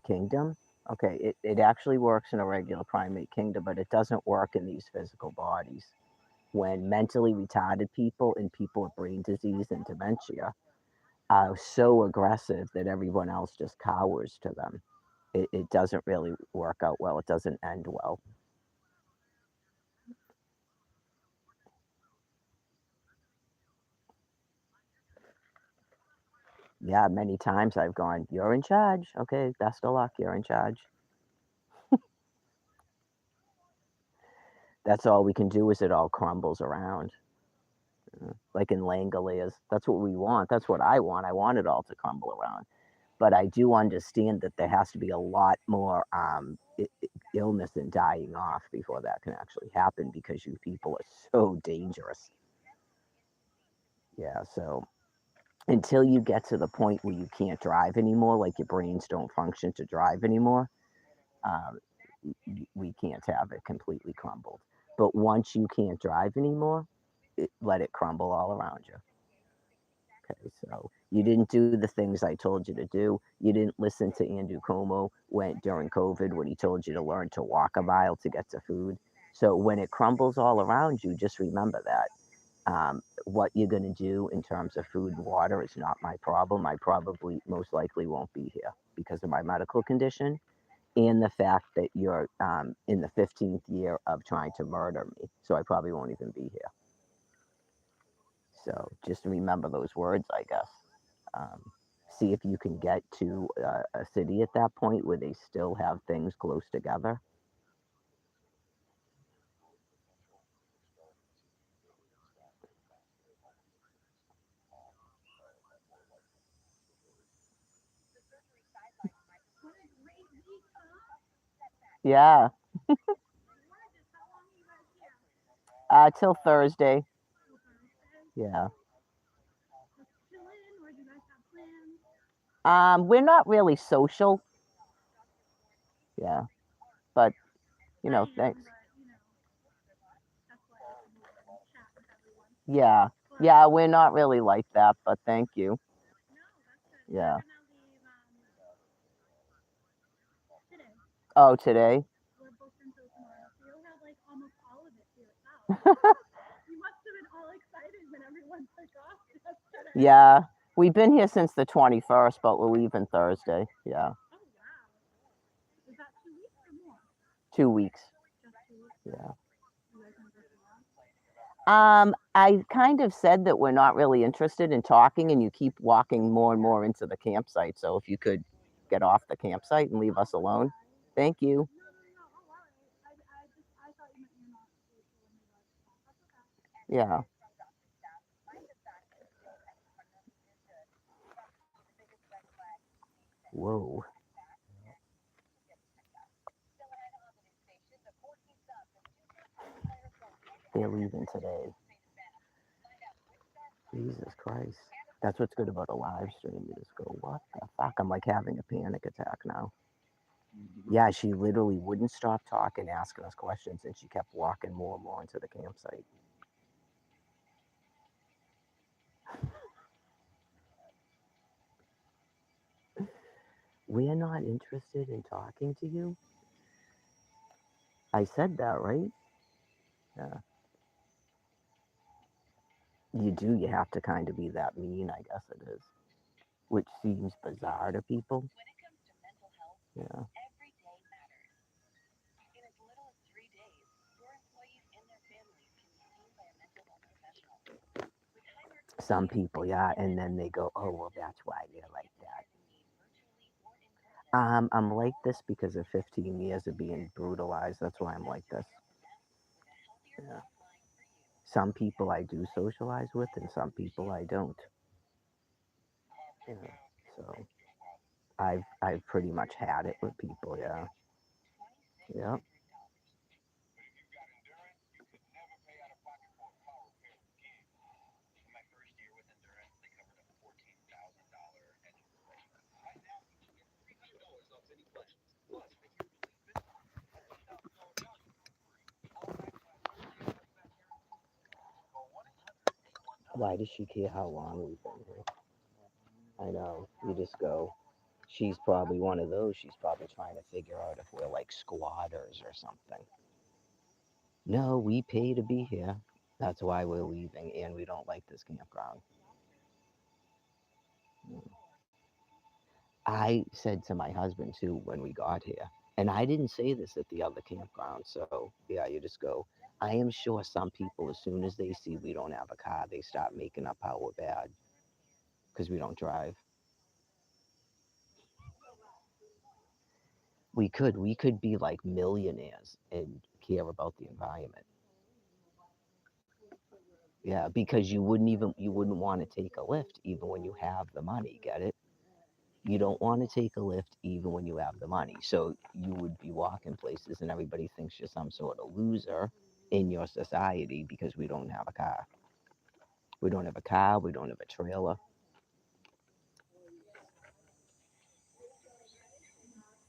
kingdom. Okay, it actually works in a regular primate kingdom, but it doesn't work in these physical bodies. When mentally retarded people and people with brain disease and dementia are so aggressive that everyone else just cowers to them, it doesn't really work out well. It doesn't end well. Yeah, many times I've gone, "You're in charge. Okay, best of luck. You're in charge." That's all we can do is it all crumbles around. Like in Langoliers. That's what we want. That's what I want. I want it all to crumble around. But I do understand that there has to be a lot more illness and dying off before that can actually happen because you people are so dangerous. Yeah, so until you get to the point where you can't drive anymore, like your brains don't function to drive anymore, um, we can't have it completely crumbled. But once you can't drive anymore, let it crumble all around you. Okay, so you didn't do the things I told you to do. You didn't listen to Andrew Cuomo when during COVID when he told you to learn to walk a mile to get to food. So when it crumbles all around you, just remember that. What you're going to do in terms of food and water is not my problem. I probably most likely won't be here because of my medical condition and the fact that you're in the 15th year of trying to murder me. So I probably won't even be here. So just remember those words, I guess. Um, See if you can get to a city at that point where they still have things close together. Yeah, till Thursday. Yeah. We're not really social. Yeah, but thanks. Yeah, yeah, we're not really like that, but thank you. Yeah. Oh, today? Yeah, we've been here since the 21st, but we're leaving Thursday. Yeah, 2 weeks. Yeah. I kind of said that we're not really interested in talking, and you keep walking more and more into the campsite. So if you could get off the campsite and leave us alone, thank you. Yeah. Whoa. They're leaving today. Jesus Christ. That's what's good about a live stream. You just go, what the fuck? I'm like having a panic attack now. Yeah, she literally wouldn't stop talking, asking us questions, and she kept walking more and more into the campsite. We're not interested in talking to you? I said that, right? Yeah. You do. You have to kind of be that mean, I guess it is. Which seems bizarre to people. Yeah. Some people, yeah, and then they go, oh, well, that's why they're like that. I'm like this because of 15 years of being brutalized. That's why I'm like this. Yeah. Some people I do socialize with, and some people I don't. Yeah. So I've pretty much had it with people. Yeah. Yeah. Why does she care how long we've been here? I know. You just go. She's probably one of those. She's probably trying to figure out if we're like squatters or something. No, we pay to be here. That's why we're leaving, and we don't like this campground. Mm. I said to my husband too when we got here, and I didn't say this at the other campground. So yeah, you just go. I am sure some people, as soon as they see we don't have a car, they start making up how we're bad because we don't drive. We could be like millionaires and care about the environment. Yeah, because you wouldn't want to take a lift even when you have the money. Get it? You don't want to take a lift even when you have the money. So you would be walking places and everybody thinks you're some sort of loser in your society because we don't have a car. We don't have a car, we don't have a trailer.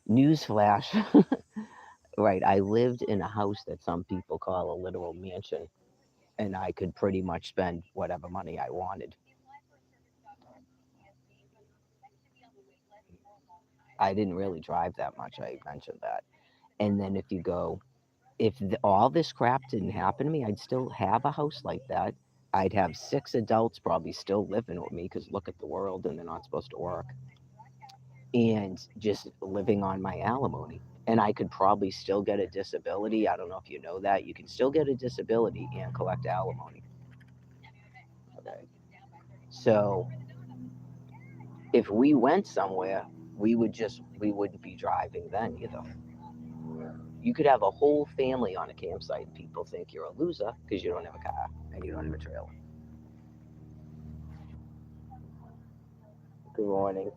Newsflash. Right, I lived in a house that some people call a literal mansion, and I could pretty much spend whatever money I wanted. I didn't really drive that much, I mentioned that. And then if you go, if all this crap didn't happen to me, I'd still have a house like that. I'd have 6 adults probably still living with me because look at the world and they're not supposed to work, and just living on my alimony. And I could probably still get a disability. I don't know if you know that. You can still get a disability and collect alimony. Okay. So if we went somewhere, we wouldn't be driving then either. You could have a whole family on a campsite and people think you're a loser because you don't have a car and you don't have a trailer. Good morning.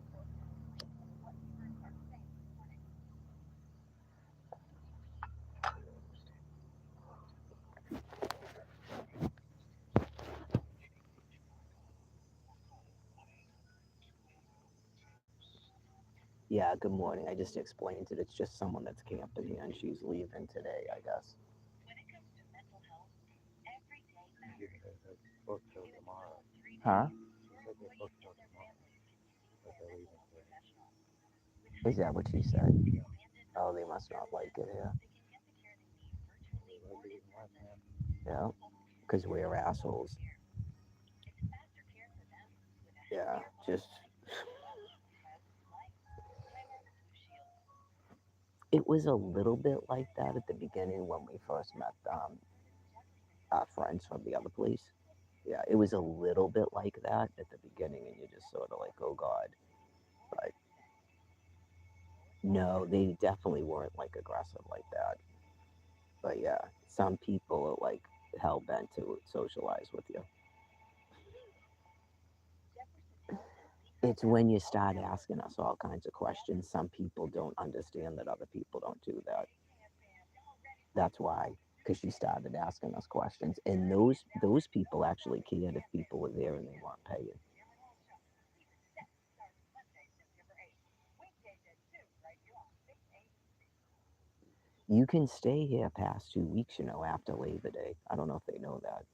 Yeah, good morning. I just explained it. It's just someone that's camping here and she's leaving today, I guess. Huh? Is that what she said? Oh, they must not like it here. Yeah, because we're assholes. Yeah, just it was a little bit like that at the beginning when we first met our friends from the other place. Yeah, it was a little bit like that at the beginning, and you just sort of like, oh God. But no, they definitely weren't like aggressive like that. But yeah, some people are like hell bent to socialize with you. It's when you start asking us all kinds of questions. Some people don't understand that other people don't do that. That's why, because she started asking us questions, and those people actually cared if people were there and they weren't paying. You can stay here past 2 weeks, after Labor Day. I don't know if they know that.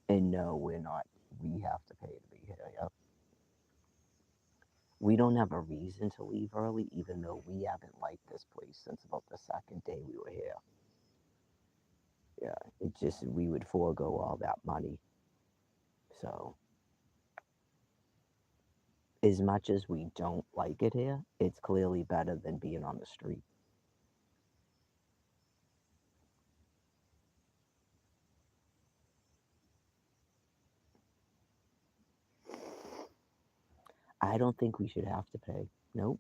And no, we're not. We have to pay to be here. Yep. We don't have a reason to leave early, even though we haven't liked this place since about the second day we were here. Yeah, it just, we would forego all that money. So, as much as we don't like it here, it's clearly better than being on the street. I don't think we should have to pay. Nope.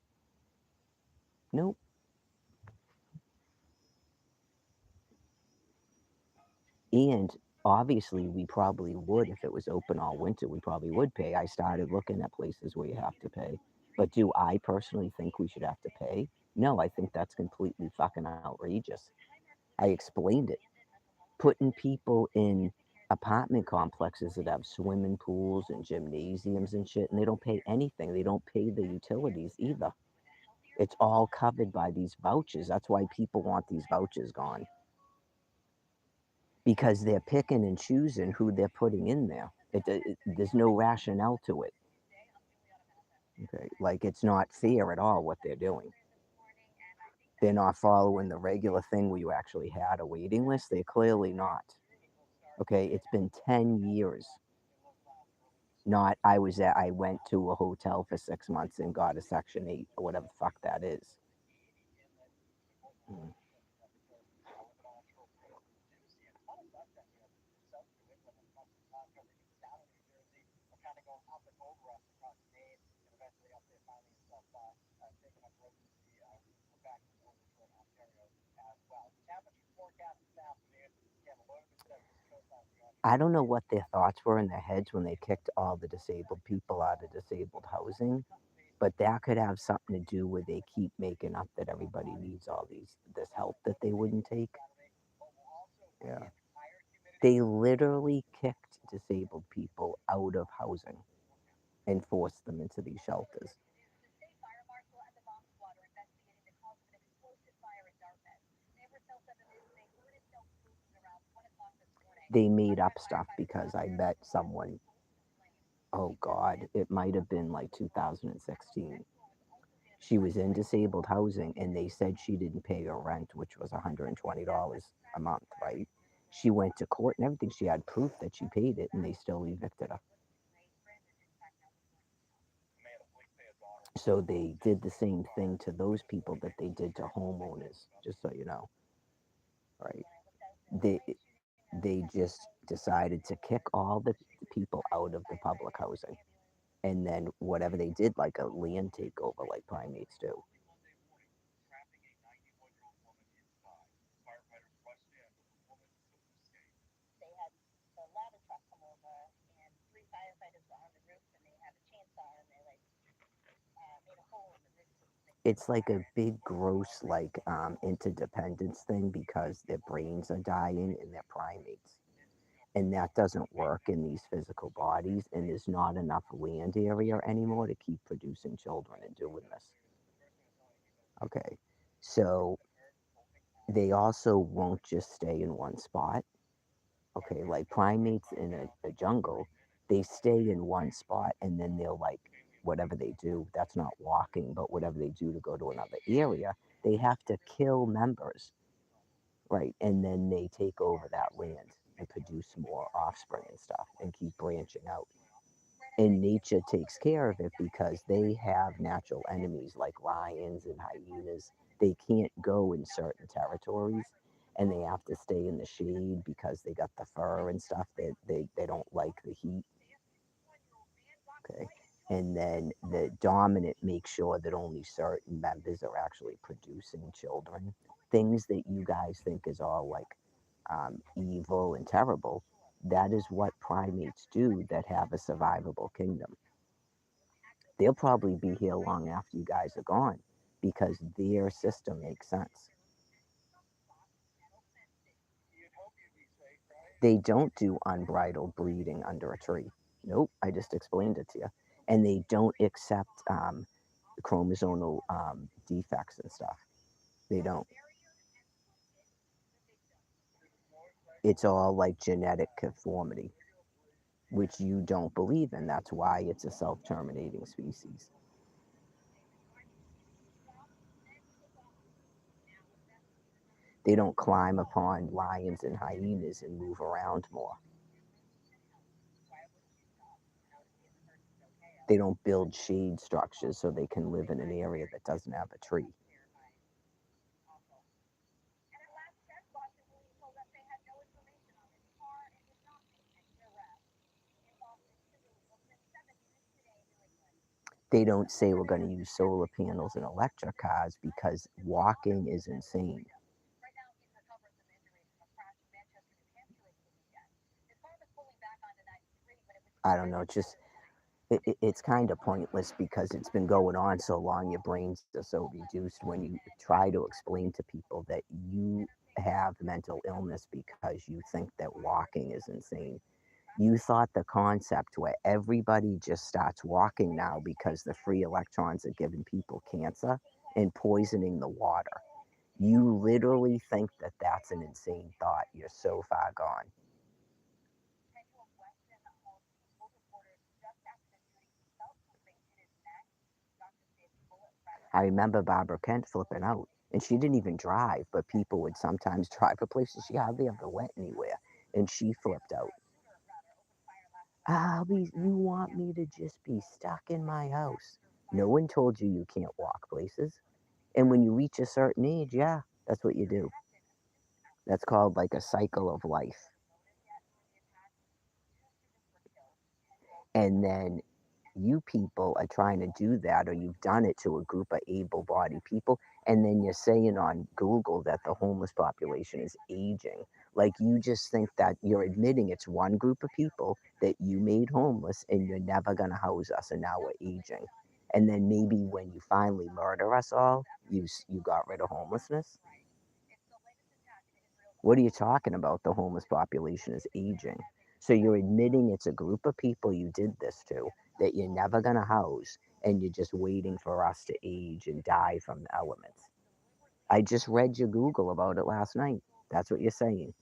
Nope. And obviously, we probably would if it was open all winter. We probably would pay. I started looking at places where you have to pay. But do I personally think we should have to pay? No, I think that's completely fucking outrageous. I explained it. Putting people in apartment complexes that have swimming pools and gymnasiums and shit, and they don't pay anything. They don't pay the utilities either. It's all covered by these vouchers. That's why people want these vouchers gone, because they're picking and choosing who they're putting in there. There's no rationale to it. Okay, like it's not fair at all what they're doing. They're not following the regular thing where you actually had a waiting list. They're clearly not. Okay, it's been 10 years. Not I went to a hotel for 6 months and got a Section 8 or whatever the fuck that is. Mm. I don't know what their thoughts were in their heads when they kicked all the disabled people out of disabled housing, but that could have something to do with they keep making up that everybody needs all this help that they wouldn't take. Yeah. They literally kicked disabled people out of housing and forced them into these shelters. They made up stuff because I met someone, oh God, it might have been like 2016. She was in disabled housing and they said she didn't pay her rent, which was $120 a month, right? She went to court and everything. She had proof that she paid it and they still evicted her. So they did the same thing to those people that they did to homeowners, just so you know, right? They they just decided to kick all the people out of the public housing, and then whatever they did, like a land takeover, like primates do. It's like a big, gross, like interdependence thing because their brains are dying and they're primates. And that doesn't work in these physical bodies, and there's not enough land area anymore to keep producing children and doing this. Okay. So they also won't just stay in one spot. Okay, like primates in a jungle, they stay in one spot and then they'll like whatever they do, that's not walking, but whatever they do to go to another area, they have to kill members, right? And then they take over that land and produce more offspring and stuff and keep branching out. And nature takes care of it because they have natural enemies like lions and hyenas. They can't go in certain territories and they have to stay in the shade because they got the fur and stuff that they don't like the heat. Okay. And then the dominant makes sure that only certain members are actually producing children. Things that you guys think is all like evil and terrible. That is what primates do that have a survivable kingdom. They'll probably be here long after you guys are gone because their system makes sense. They don't do unbridled breeding under a tree. Nope, I just explained it to you. And they don't accept chromosomal defects and stuff. They don't. It's all like genetic conformity, which you don't believe in. That's why it's a self terminating species. They don't climb upon lions and hyenas and move around more. They don't build shade structures so they can live in an area that doesn't have a tree. They don't say we're going to use solar panels and electric cars because walking is insane. I don't know, just it's kind of pointless because it's been going on so long. Your brains are so reduced when you try to explain to people that you have mental illness because you think that walking is insane. You thought the concept where everybody just starts walking now because the free electrons are giving people cancer and poisoning the water. You literally think that that's an insane thought. You're so far gone. I remember Barbara Kent flipping out, and she didn't even drive, but people would sometimes drive her places she hardly ever went anywhere, and she flipped out. You want me to just be stuck in my house? No one told you you can't walk places. And when you reach a certain age, yeah, that's what you do. That's called like a cycle of life. And then you people are trying to do that, or you've done it to a group of able bodied people. And then you're saying on Google that the homeless population is aging. Like you just think that you're admitting it's one group of people that you made homeless and you're never going to house us. And now we're aging. And then maybe when you finally murder us all, you got rid of homelessness. What are you talking about? The homeless population is aging. So you're admitting it's a group of people you did this to that you're never going to house, and you're just waiting for us to age and die from the elements. I just read your Google about it last night. That's what you're saying.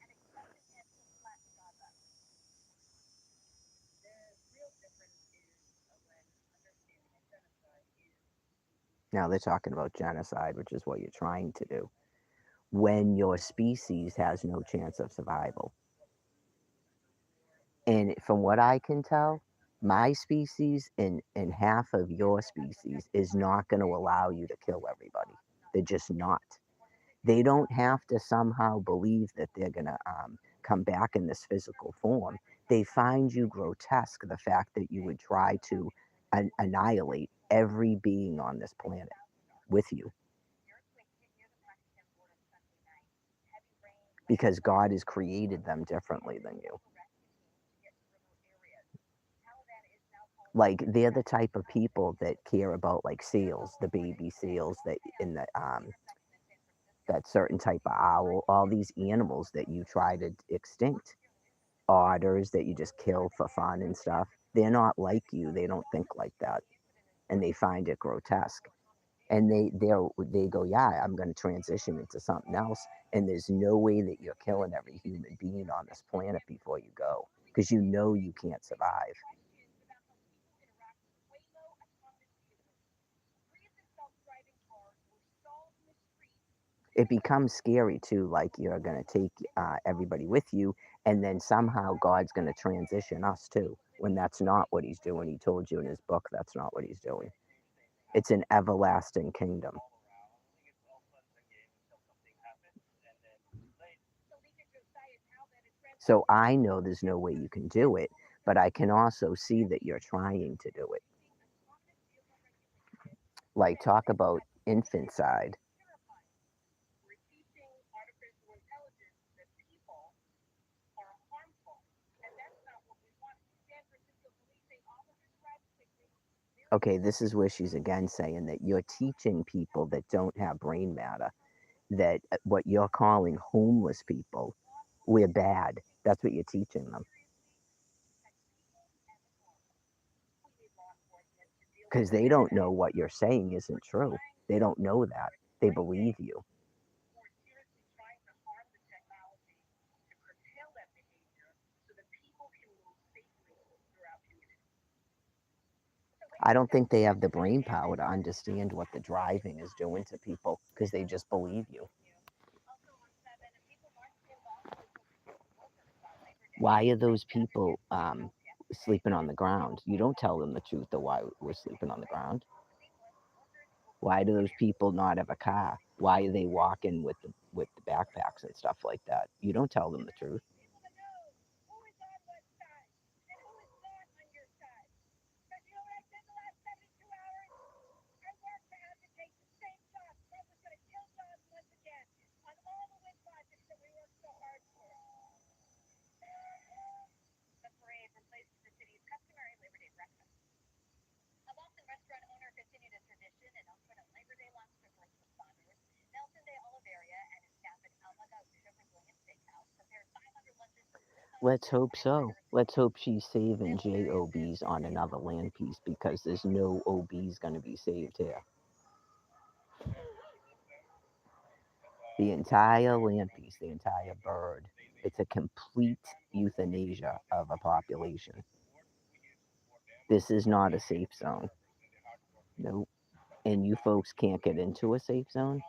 Now they're talking about genocide, which is what you're trying to do when your species has no chance of survival. And from what I can tell, my species and half of your species is not going to allow you to kill everybody. They're just not. They don't have to somehow believe that they're going to come back in this physical form. They find you grotesque, the fact that you would try to annihilate every being on this planet with you, because God has created them differently than you. Like they're the type of people that care about like seals, the baby seals that in the that certain type of owl, all these animals that you try to extinct, otters that you just kill for fun and stuff. They're not like you. They don't think like that, and they find it grotesque. And they go, yeah, I'm going to transition into something else. And there's no way that you're killing every human being on this planet before you go, because you know you can't survive. It becomes scary too, like you're going to take everybody with you, and then somehow God's going to transition us too, when that's not what he's doing. He told you in his book that's not what he's doing. It's an everlasting kingdom. So I know there's no way you can do it, but I can also see that you're trying to do it. Like talk about infanticide. Okay, this is where she's again saying that you're teaching people that don't have brain matter that what you're calling homeless people, we're bad. That's what you're teaching them, because they don't know what you're saying isn't true. They don't know that. They believe you. I don't think they have the brain power to understand what the driving is doing to people because they just believe you. Why are those people sleeping on the ground? You don't tell them the truth of why we're sleeping on the ground. Why do those people not have a car? Why are they walking with the backpacks and stuff like that? You don't tell them the truth. Let's hope so. Let's hope she's saving JOBs on another land piece because there's no OBs going to be saved here. The entire land piece, the entire bird, it's a complete euthanasia of a population. This is not a safe zone. Nope. And you folks can't get into a safe zone?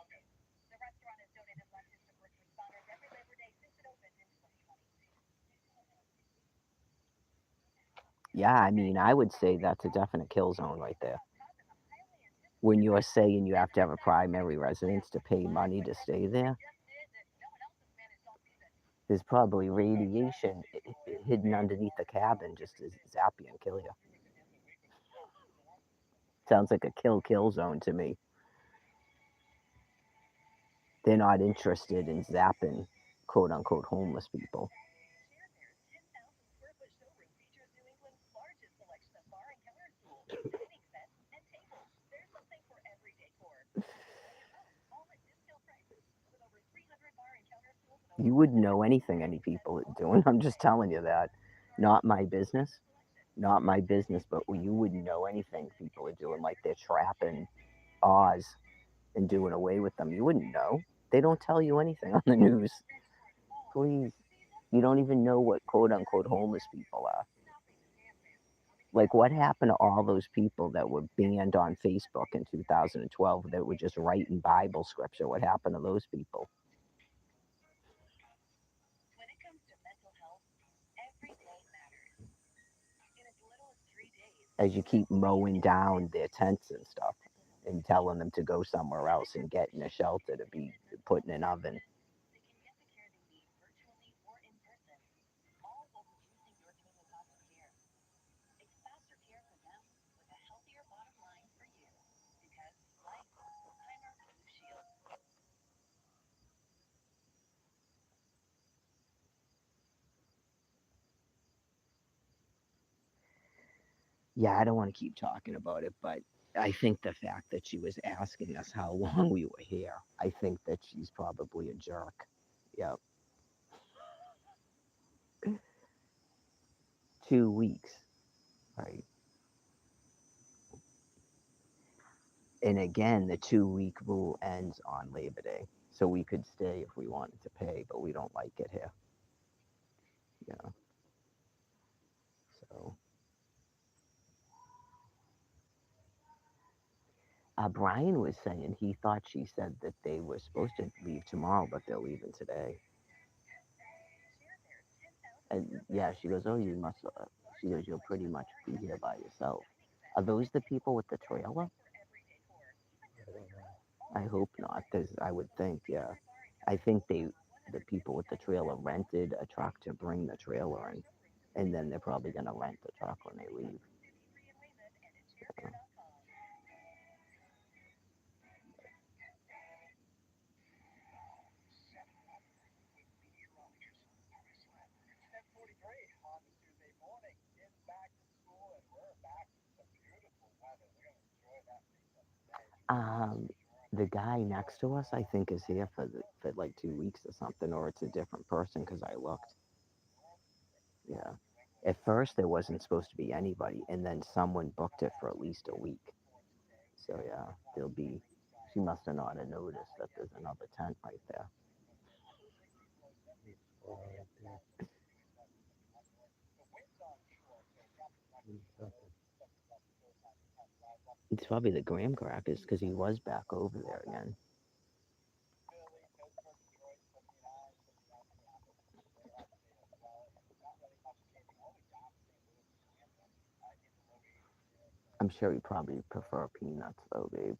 Yeah, I mean, I would say that's a definite kill zone right there. When you're saying you have to have a primary residence to pay money to stay there, there's probably radiation hidden underneath the cabin just to zap you and kill you. Sounds like a kill zone to me. They're not interested in zapping quote unquote homeless people. You wouldn't know anything any people are doing. I'm just telling you that. Not my business. Not my business, but you wouldn't know anything people are doing. Like they're trapping Oz and doing away with them. You wouldn't know. They don't tell you anything on the news. Please. You don't even know what quote unquote homeless people are. Like, what happened to all those people that were banned on Facebook in 2012 that were just writing Bible scripture? What happened to those people? As you keep mowing down their tents and stuff and telling them to go somewhere else and get in a shelter to be put in an oven. Yeah, I don't want to keep talking about it, but I think the fact that she was asking us how long we were here, I think that she's probably a jerk. Yep. 2 weeks. Right. And again, the 2 week rule ends on Labor Day. So we could stay if we wanted to pay, but we don't like it here. Yeah. So Brian was saying he thought she said that they were supposed to leave tomorrow, but they're leaving today. And yeah, she goes, "Oh, you must." She goes, "You'll pretty much be here by yourself." Are those the people with the trailer? I hope not, because I would think, yeah. I think the people with the trailer rented a truck to bring the trailer in, and then they're probably gonna rent the truck when they leave. Yeah. Um, the guy next to us, I think, is here for like 2 weeks or something, or it's a different person because I looked. Yeah. At first, there wasn't supposed to be anybody, and then someone booked it for at least a week. So yeah, there'll be. She must have not have noticed that there's another tent right there. It's probably the graham crackers because he was back over there again. I'm sure he probably prefer peanuts though, babe.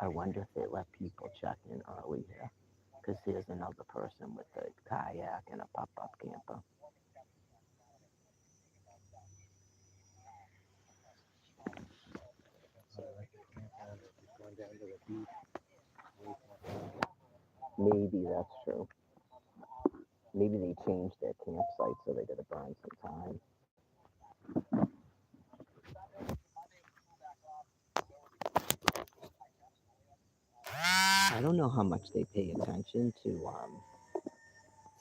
I wonder if they let people check in early here because here's another person with a kayak and a pop-up camper. Maybe that's true. Maybe they changed their campsite so they gotta burn some time. I don't know how much they pay attention to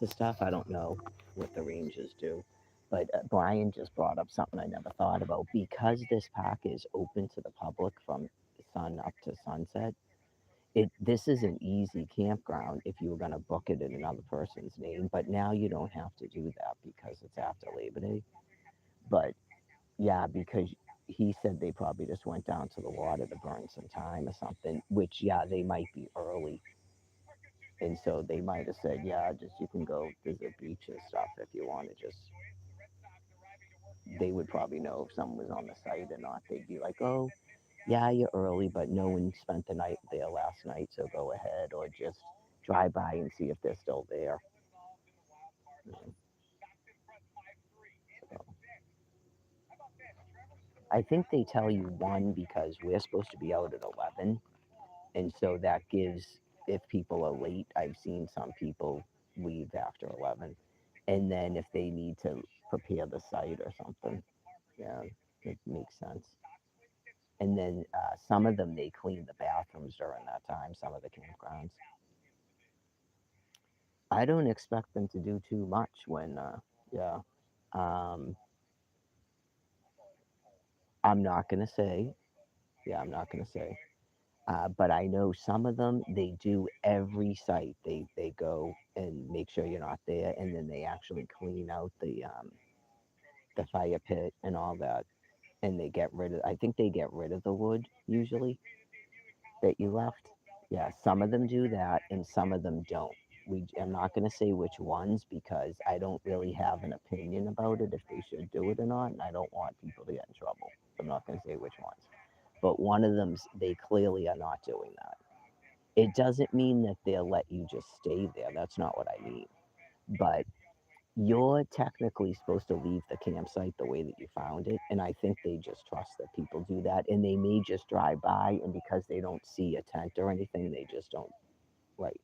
stuff. I don't know what the rangers do. But Brian just brought up something I never thought about. Because this park is open to the public from sun up to sunset, this is an easy campground if you were going to book it in another person's name. But now you don't have to do that because it's after Labor Day. But yeah, because he said they probably just went down to the water to burn some time or something, which, yeah, they might be early. And so they might have said, yeah, just you can go visit beach and stuff if you want to just. They would probably know if someone was on the site or not. They'd be like, oh, yeah, you're early, but no one spent the night there last night, so go ahead, or just drive by and see if they're still there. Mm, So I think they tell you one because we're supposed to be out at 11, and so that gives, if people are late, I've seen some people leave after 11, and then if they need to prepare the site or something, yeah, it makes sense. And then some of them they clean the bathrooms during that time. Some of the campgrounds. I don't expect them to do too much when, yeah. Um, I'm not gonna say, yeah, I'm not gonna say. But I know some of them they do every site. They go and make sure you're not there, and then they actually clean out the fire pit and all that, and they get rid of. I think they get rid of the wood usually that you left. Yeah, some of them do that, and some of them don't. I'm not going to say which ones because I don't really have an opinion about it if they should do it or not, and I don't want people to get in trouble. I'm not going to say which ones. But one of them, they clearly are not doing that. It doesn't mean that they'll let you just stay there. That's not what I mean. But you're technically supposed to leave the campsite the way that you found it. And I think they just trust that people do that. And they may just drive by, and because they don't see a tent or anything, they just don't. Right.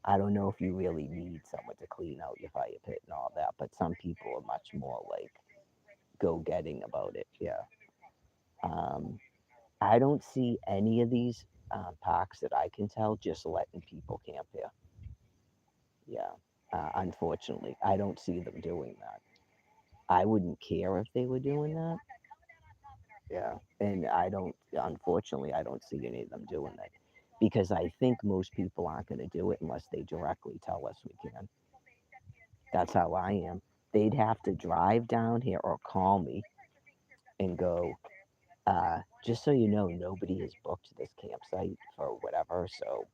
I don't know if you really need someone to clean out your fire pit and all that, but some people are much more like go getting about it. Yeah. Um, I don't see any of these parks that I can tell just letting people camp here. Yeah. Unfortunately, I don't see them doing that. I wouldn't care if they were doing that. Yeah. And I don't, unfortunately, I don't see any of them doing that because I think most people aren't going to do it unless they directly tell us we can. That's how I am. They'd have to drive down here or call me and go, just so you know, nobody has booked this campsite for whatever. So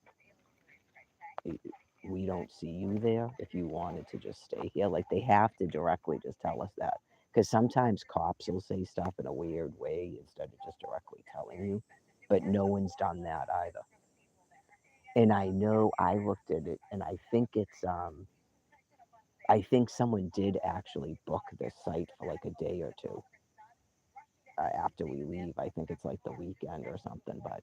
we don't see you there if you wanted to just stay here. Like they have to directly just tell us that. Because sometimes cops will say stuff in a weird way instead of just directly telling you. But no one's done that either. And I know I looked at it and I think it's I think someone did actually book this site for like a day or two after we leave. I think it's like the weekend or something. But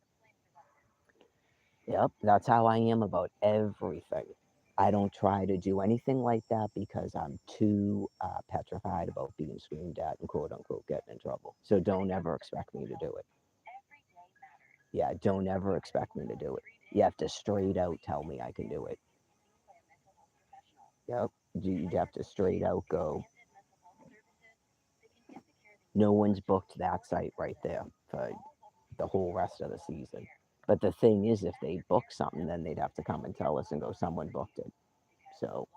yep, that's how I am about everything. I don't try to do anything like that because I'm too petrified about being screamed at and quote unquote getting in trouble. So don't ever expect me to do it. Yeah, don't ever expect me to do it. You have to straight out tell me I can do it. Yep, you'd have to straight out go. No one's booked that site right there for the whole rest of the season. But the thing is, if they book something, then they'd have to come and tell us and go, someone booked it. So,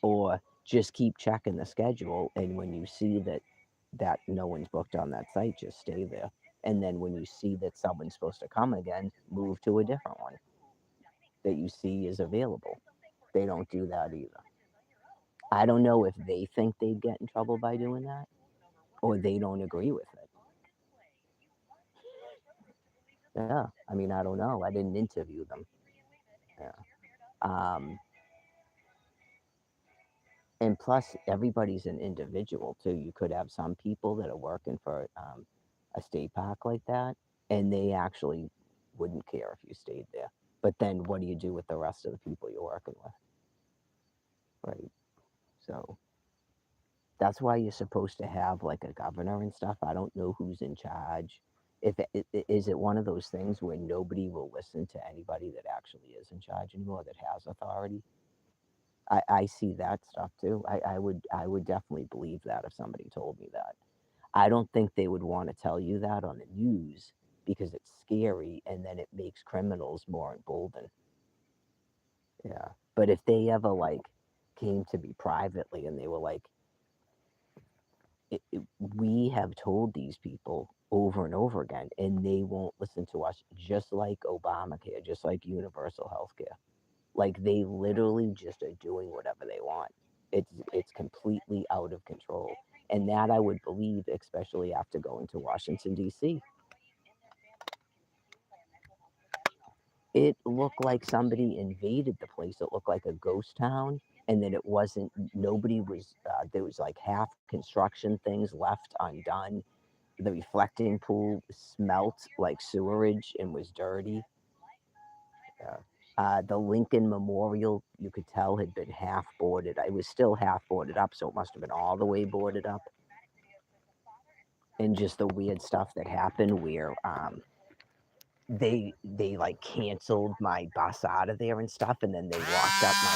or just keep checking the schedule, and when you see that no one's booked on that site, just stay there. And then when you see that someone's supposed to come again, move to a different one that you see is available. They don't do that either. I don't know if they think they'd get in trouble by doing that or they don't agree with it. Yeah, I mean, I don't know. I didn't interview them. Yeah. Um, and plus, everybody's an individual too. You could have some people that are working for a state park like that, and they actually wouldn't care if you stayed there. But then, what do you do with the rest of the people you're working with, right? So that's why you're supposed to have like a governor and stuff. I don't know who's in charge. If is it one of those things where nobody will listen to anybody that actually is in charge anymore, that has authority? I see that stuff too. I would definitely believe that if somebody told me that. I don't think they would want to tell you that on the news because it's scary and then it makes criminals more emboldened. Yeah. But if they ever like came to me privately and they were like, we have told these people over and over again, and they won't listen to us, just like Obamacare, just like universal health care. Like they literally just are doing whatever they want. It's completely out of control. And that I would believe, especially after going to Washington, D.C. It looked like somebody invaded the place. It looked like a ghost town, and then it wasn't, nobody was, there was like half construction things left undone. The reflecting pool smelt like sewerage and was dirty. Yeah. The Lincoln Memorial, you could tell, had been half boarded. It was still half boarded up, so it must have been all the way boarded up. And just the weird stuff that happened where they like canceled my bus out of there and stuff, and then they locked up my